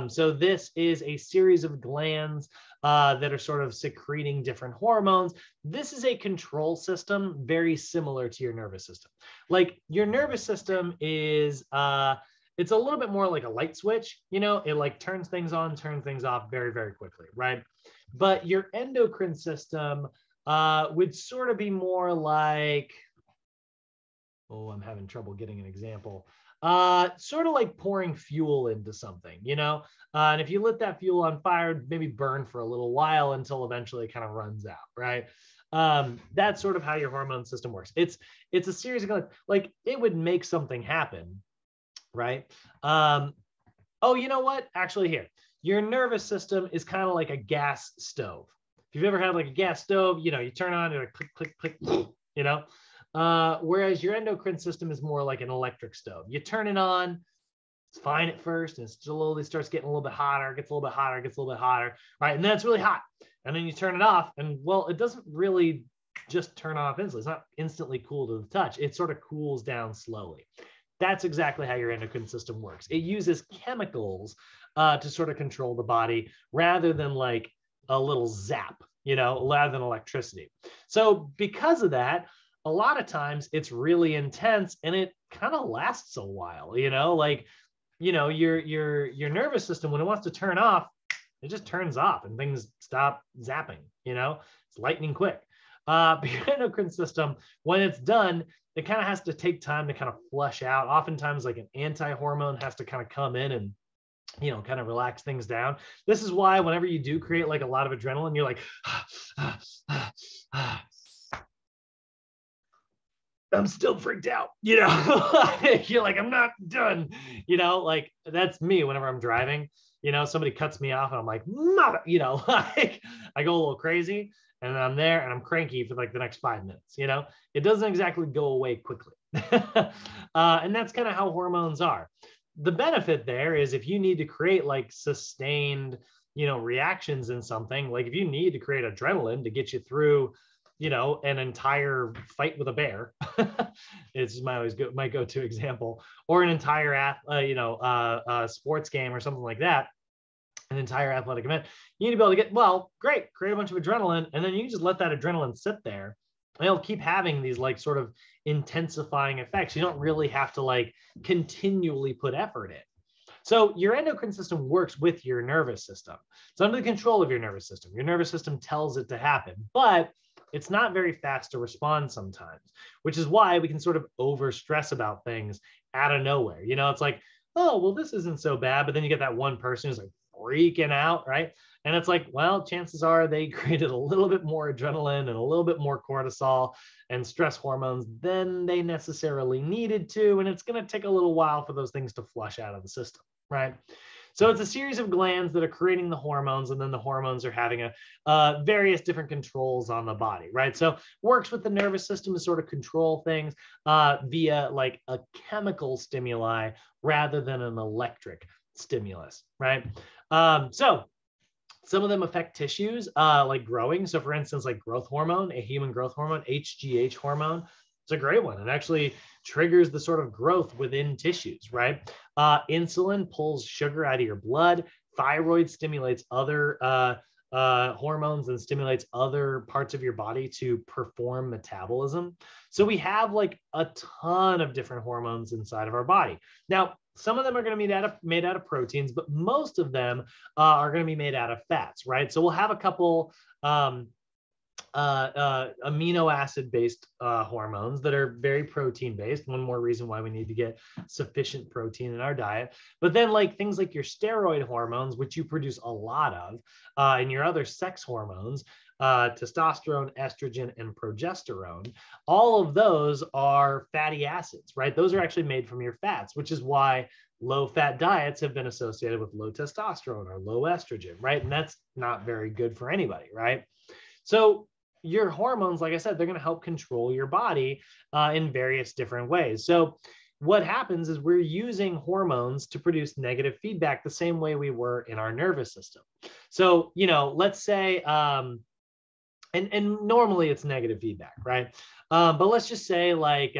So this is a series of glands that are sort of secreting different hormones. This is a control system very similar to your nervous system. Like your nervous system is, it's a little bit more like a light switch, it like turns things on, turns things off very, very quickly, right? But your endocrine system would sort of be more like, I'm having trouble getting an example. Sort of like pouring fuel into something, and if you lit that fuel on fire, maybe burn for a little while until eventually it kind of runs out, right? That's sort of how your hormone system works. It's a series of like it would make something happen, right? Oh, you know what? Actually, here, your nervous system is kind of like a gas stove. If you've ever had like a gas stove, you turn on, and click, click, click, whereas your endocrine system is more like an electric stove. You turn it on, it's fine at first, and it slowly starts getting a little bit hotter, gets a little bit hotter, gets a little bit hotter, right? And then it's really hot. And then you turn it off, and well, it doesn't really just turn off instantly. It's not instantly cool to the touch. It sort of cools down slowly. That's exactly how your endocrine system works. It uses chemicals to sort of control the body rather than like a little zap, rather than electricity. So because of that, a lot of times it's really intense and it kind of lasts a while, your nervous system, when it wants to turn off, it just turns off and things stop zapping, it's lightning quick. But your endocrine system, when it's done, it kind of has to take time to kind of flush out. Oftentimes, like an anti-hormone has to kind of come in and kind of relax things down. This is why whenever you do create like a lot of adrenaline, you're like, I'm still freaked out, you're like, I'm not done, like that's me whenever I'm driving, somebody cuts me off and I'm like, mother, like I go a little crazy and I'm there and I'm cranky for like the next 5 minutes, it doesn't exactly go away quickly. And that's kind of how hormones are. The benefit there is if you need to create like sustained, reactions in something, like if you need to create adrenaline to get you through, an entire fight with a bear, it's my go-to example, or an entire, sports game or something like that, an entire athletic event, you need to be able to get, well, great, create a bunch of adrenaline, and then you just let that adrenaline sit there. And it'll keep having these like sort of intensifying effects. You don't really have to like continually put effort in. So your endocrine system works with your nervous system. It's under the control of your nervous system. Your nervous system tells it to happen, but it's not very fast to respond sometimes, which is why we can sort of over stress about things out of nowhere. It's like, oh, well, this isn't so bad. But then you get that one person who's like freaking out, right? And it's like, well, chances are they created a little bit more adrenaline and a little bit more cortisol and stress hormones than they necessarily needed to. And it's going to take a little while for those things to flush out of the system, right? So it's a series of glands that are creating the hormones, and then the hormones are having various different controls on the body, right? So works with the nervous system to sort of control things via like a chemical stimuli rather than an electric stimulus, right? So some of them affect tissues like growing. So for instance, like growth hormone, a human growth hormone, HGH hormone, it's a great one. It actually triggers the sort of growth within tissues, right? Insulin pulls sugar out of your blood. Thyroid stimulates other hormones and stimulates other parts of your body to perform metabolism. So we have like a ton of different hormones inside of our body. Now, some of them are going to be made out of proteins, but most of them are going to be made out of fats, right? So we'll have a couple amino acid based hormones that are very protein based. One more reason why we need to get sufficient protein in our diet. But then like things like your steroid hormones, which you produce a lot of, and your other sex hormones, testosterone, estrogen, and progesterone, all of those are fatty acids, right? Those are actually made from your fats, which is why low fat diets have been associated with low testosterone or low estrogen, right? And that's not very good for anybody, right? So your hormones, like I said, they're going to help control your body in various different ways. So what happens is we're using hormones to produce negative feedback the same way we were in our nervous system. So, let's say, and normally it's negative feedback, right? But let's just say like,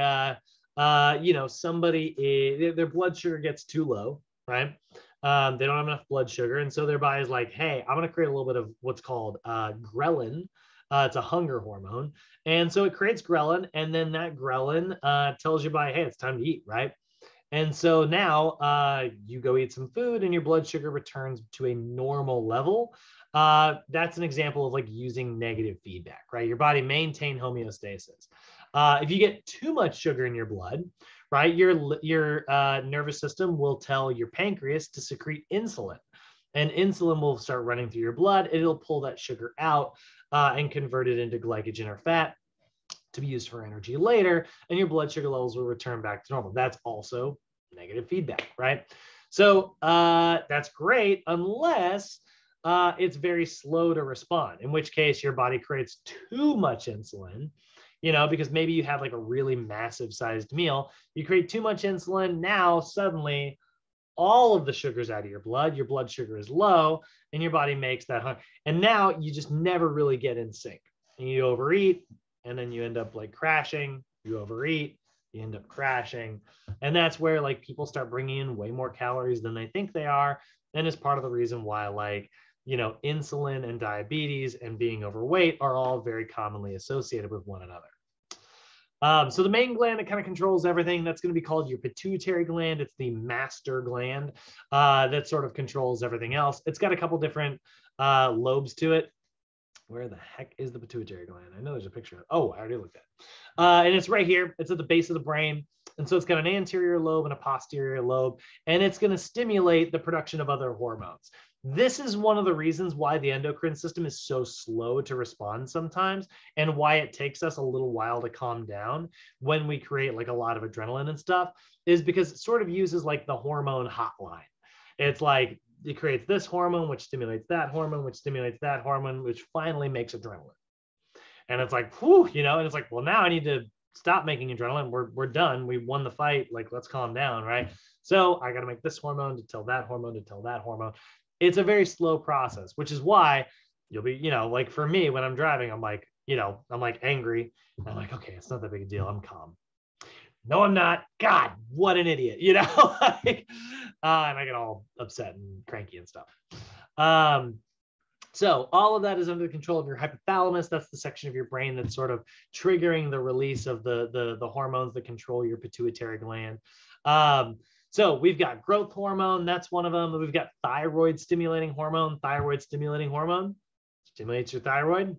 somebody, their blood sugar gets too low, right? They don't have enough blood sugar. And so their body's like, hey, I'm going to create a little bit of what's called ghrelin. It's a hunger hormone. And so it creates ghrelin. And then that ghrelin tells your body, hey, it's time to eat, right? And so now you go eat some food and your blood sugar returns to a normal level. That's an example of like using negative feedback, right? Your body maintain homeostasis. If you get too much sugar in your blood, right, your nervous system will tell your pancreas to secrete insulin, and insulin will start running through your blood. It'll pull that sugar out and convert it into glycogen or fat to be used for energy later, and your blood sugar levels will return back to normal. That's also negative feedback, right? So that's great unless it's very slow to respond, in which case your body creates too much insulin, because maybe you had like a really massive sized meal, you create too much insulin. Now suddenly all of the sugar's out of your blood sugar is low, and your body makes that hunger. And now you just never really get in sync, and you overeat, and then you end up like crashing. You overeat, you end up crashing. And that's where like people start bringing in way more calories than they think they are. And it's part of the reason why like, insulin and diabetes and being overweight are all very commonly associated with one another. So the main gland that kind of controls everything, that's going to be called your pituitary gland. It's the master gland that sort of controls everything else. It's got a couple different lobes to it. Where the heck is the pituitary gland? I know there's a picture of it. Oh, I already looked at it. And it's right here. It's at the base of the brain. And so it's got an anterior lobe and a posterior lobe, and it's going to stimulate the production of other hormones. This is one of the reasons why the endocrine system is so slow to respond sometimes, and why it takes us a little while to calm down when we create like a lot of adrenaline and stuff, is because it sort of uses like the hormone hotline. It's like, it creates this hormone, which stimulates that hormone, which stimulates that hormone, which finally makes adrenaline. And it's like, whew, you know, and it's like, well, now I need to stop making adrenaline. We're done. We won the fight. Like, let's calm down, right? So I got to make this hormone to tell that hormone to tell that hormone. It's a very slow process, which is why you'll be, you know, like for me, when I'm driving, I'm like, you know, I'm like angry. I'm like, okay, it's not that big a deal. I'm calm. No, I'm not. God, what an idiot, you know? Like, and I get all upset and cranky and stuff. So all of that is under the control of your hypothalamus. That's the section of your brain that's sort of triggering the release of the hormones that control your pituitary gland. So we've got growth hormone. That's one of them. We've got thyroid stimulating hormone. Thyroid stimulating hormone stimulates your thyroid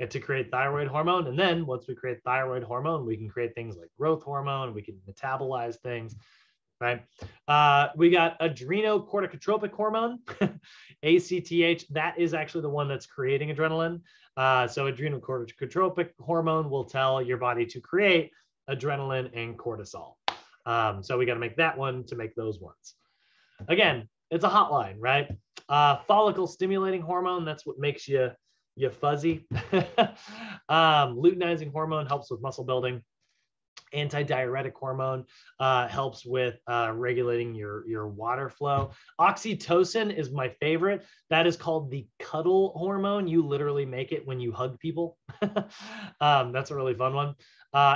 and to create thyroid hormone. And then once we create thyroid hormone, we can create things like growth hormone. We can metabolize things, right? We got adrenocorticotropic hormone, ACTH. That is actually the one that's creating adrenaline. So adrenocorticotropic hormone will tell your body to create adrenaline and cortisol. So we got to make that one to make those ones. Again, it's a hotline, right? Follicle stimulating hormone, that's what makes you fuzzy. Luteinizing hormone helps with muscle building. Antidiuretic hormone helps with regulating your water flow. Oxytocin is my favorite. That is called the cuddle hormone. You literally make it when you hug people. That's a really fun one.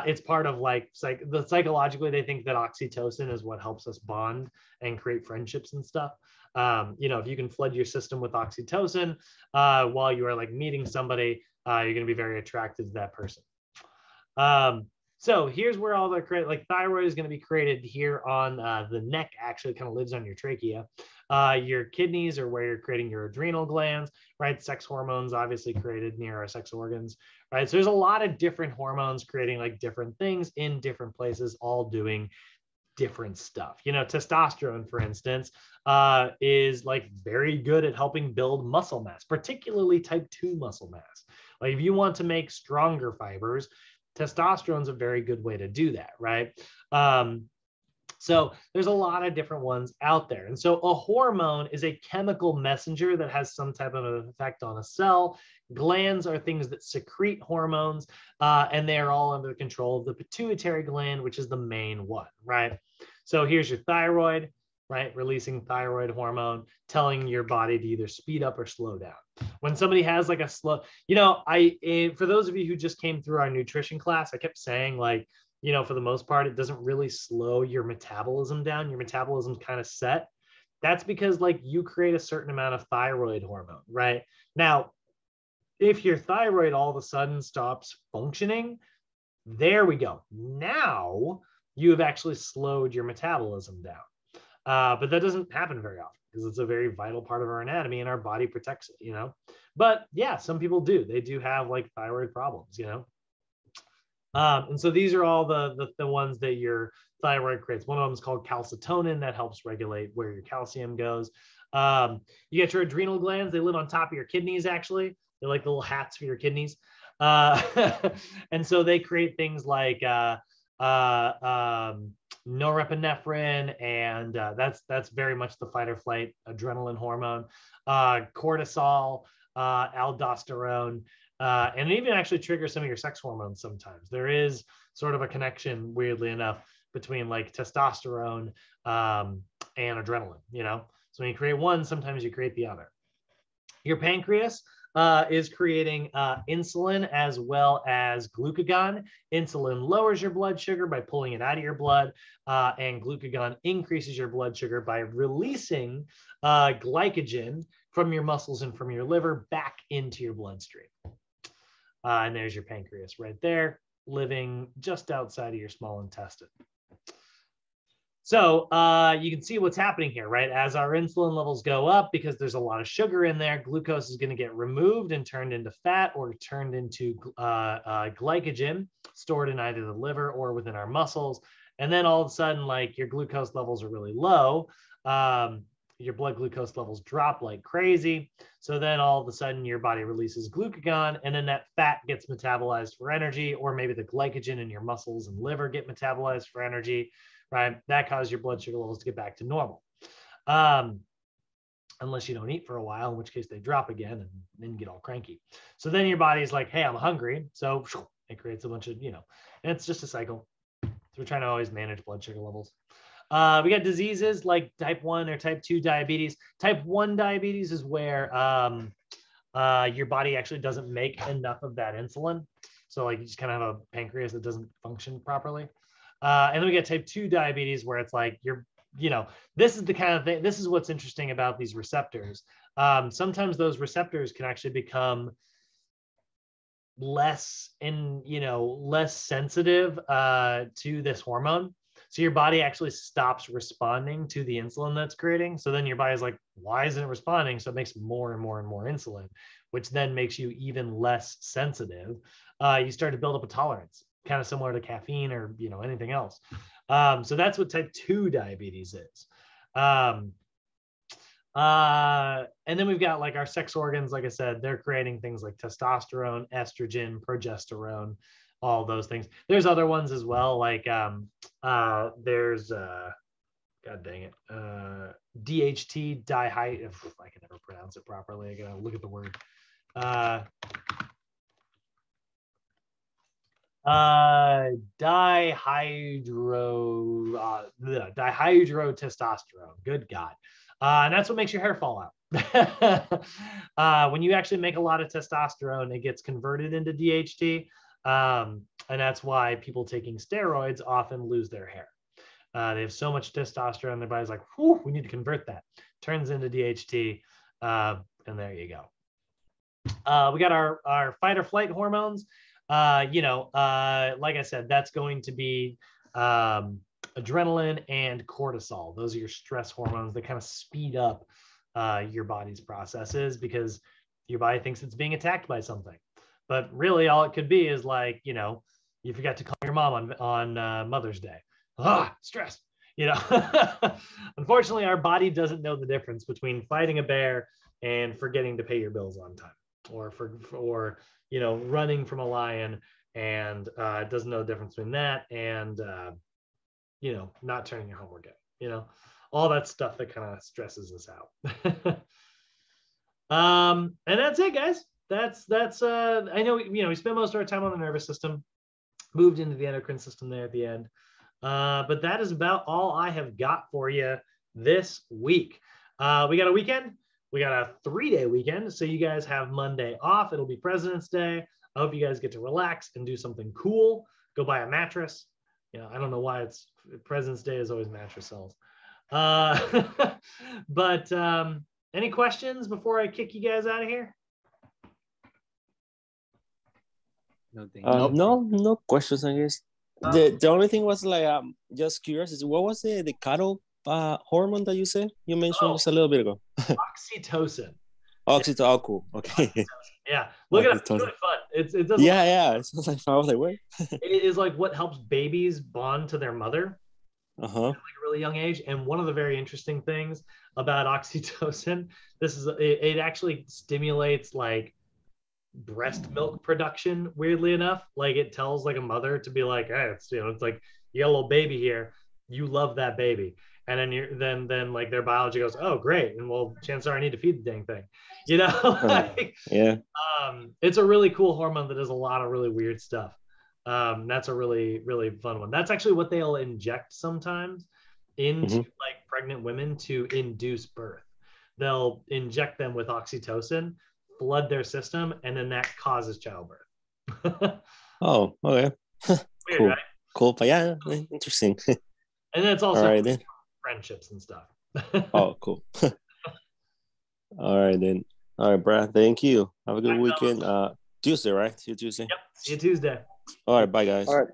It's part of like psychologically, they think that oxytocin is what helps us bond and create friendships and stuff. You know, if you can flood your system with oxytocin while you are like meeting somebody, you're going to be very attracted to that person. So here's where all the like thyroid is going to be created here on the neck. Actually, kind of lives on your trachea. Your kidneys are where you're creating your adrenal glands, right? Sex hormones obviously created near our sex organs, right? So there's a lot of different hormones creating like different things in different places, all doing different stuff. You know, testosterone, for instance, is like very good at helping build muscle mass, particularly type 2 muscle mass. Like if you want to make stronger fibers, testosterone is a very good way to do that, right? So there's a lot of different ones out there. And so a hormone is a chemical messenger that has some type of an effect on a cell. Glands are things that secrete hormones, and they are all under the control of the pituitary gland, which is the main one, right? So here's your thyroid, right? Releasing thyroid hormone, telling your body to either speed up or slow down. When somebody has like a slow, you know, for those of you who just came through our nutrition class, I kept saying like, you know, for the most part, it doesn't really slow your metabolism down. Your metabolism's kind of set. That's because like you create a certain amount of thyroid hormone, right? Now, if your thyroid all of a sudden stops functioning, there we go. Now you have actually slowed your metabolism down. But that doesn't happen very often because it's a very vital part of our anatomy and our body protects it, you know? But yeah, some people do. They do have like thyroid problems, you know? And so these are all the ones that your thyroid creates. One of them is called calcitonin that helps regulate where your calcium goes. You get your adrenal glands. They live on top of your kidneys, actually. They're like the little hats for your kidneys. And so they create things like norepinephrine, and that's very much the fight or flight adrenaline hormone, cortisol, aldosterone, and it even actually triggers some of your sex hormones sometimes. There is sort of a connection, weirdly enough, between like testosterone and adrenaline, you know? So when you create one, sometimes you create the other. Your pancreas is creating insulin as well as glucagon. Insulin lowers your blood sugar by pulling it out of your blood, and glucagon increases your blood sugar by releasing glycogen from your muscles and from your liver back into your bloodstream. And there's your pancreas right there, living just outside of your small intestine. So you can see what's happening here, right? As our insulin levels go up, because there's a lot of sugar in there, glucose is going to get removed and turned into fat or turned into glycogen stored in either the liver or within our muscles. And then all of a sudden, like your glucose levels are really low. Your blood glucose levels drop like crazy. So then all of a sudden your body releases glucagon, and then that fat gets metabolized for energy, or maybe the glycogen in your muscles and liver get metabolized for energy, right? That causes your blood sugar levels to get back to normal. Unless you don't eat for a while, in which case they drop again and then you get all cranky. So then your body's like, hey, I'm hungry. So it creates a bunch of, and it's just a cycle. So we're trying to always manage blood sugar levels. We got diseases like type 1 or type 2 diabetes. Type 1 diabetes is where your body actually doesn't make enough of that insulin. So like you just kind of have a pancreas that doesn't function properly. And then we get type 2 diabetes where it's like this is the kind of thing, this is what's interesting about these receptors. Sometimes those receptors can actually become less sensitive to this hormone. So your body actually stops responding to the insulin that's creating. So then your body's like, why isn't it responding? So it makes more and more and more insulin, which then makes you even less sensitive. You start to build up a tolerance, kind of similar to caffeine or anything else. So that's what type 2 diabetes is. And then we've got like our sex organs. Like I said, they're creating things like testosterone, estrogen, progesterone, all those things. There's other ones as well. Like there's God dang it, DHT, I can never pronounce it properly. I gotta look at the word. Dihydrotestosterone. Good God. And that's what makes your hair fall out. When you actually make a lot of testosterone, it gets converted into DHT. And that's why people taking steroids often lose their hair. They have so much testosterone, their body's like, whew, we need to convert that. Turns into DHT, and there you go. We got our fight or flight hormones. Like I said, that's going to be adrenaline and cortisol. Those are your stress hormones that kind of speed up your body's processes because your body thinks it's being attacked by something. But really all it could be is like, you forgot to call your mom on Mother's Day. Stress, Unfortunately, our body doesn't know the difference between fighting a bear and forgetting to pay your bills on time, or running from a lion, and it doesn't know the difference between that and not turning your homework in, all that stuff that kind of stresses us out. And that's it, guys. That's I know we spent most of our time on the nervous system, moved into the endocrine system there at the end, but that is about all I have got for you this week. We got a weekend. We got a 3-day weekend, so you guys have Monday off. It'll be President's Day. I hope you guys get to relax and do something cool. Go buy a mattress. I don't know why it's President's Day is always mattress sales. But any questions before I kick you guys out of here? No questions, I guess. The only thing was like just curious is what was the cattle hormone that you mentioned just a little bit ago? Oxytocin. Oxytocin. Oh, cool. Okay. Yeah, look it up. It's really fun. It does. Yeah. It sounds like I was like, wait. It is like what helps babies bond to their mother. At like a really young age. And one of the very interesting things about oxytocin, it actually stimulates like breast milk production, weirdly enough. Like it tells like a mother to be like, hey, it's like you got a little baby here, you love that baby, and then like their biology goes, oh great, and well, chances are I need to feed the dang thing, it's a really cool hormone that does a lot of really weird stuff. That's a really, really fun one. That's actually what they'll inject sometimes into like pregnant women to induce birth. They'll inject them with oxytocin, flood their system, and then that causes childbirth. Oh, okay. Weird, cool. Right? Cool, but yeah, interesting. And then it's also all right, then. Friendships and stuff. Oh, cool. All right, then. All right, Brad, thank you. Have a good weekend. Tuesday, right? See you Tuesday. Yep, see you Tuesday. All right, bye, guys. All right.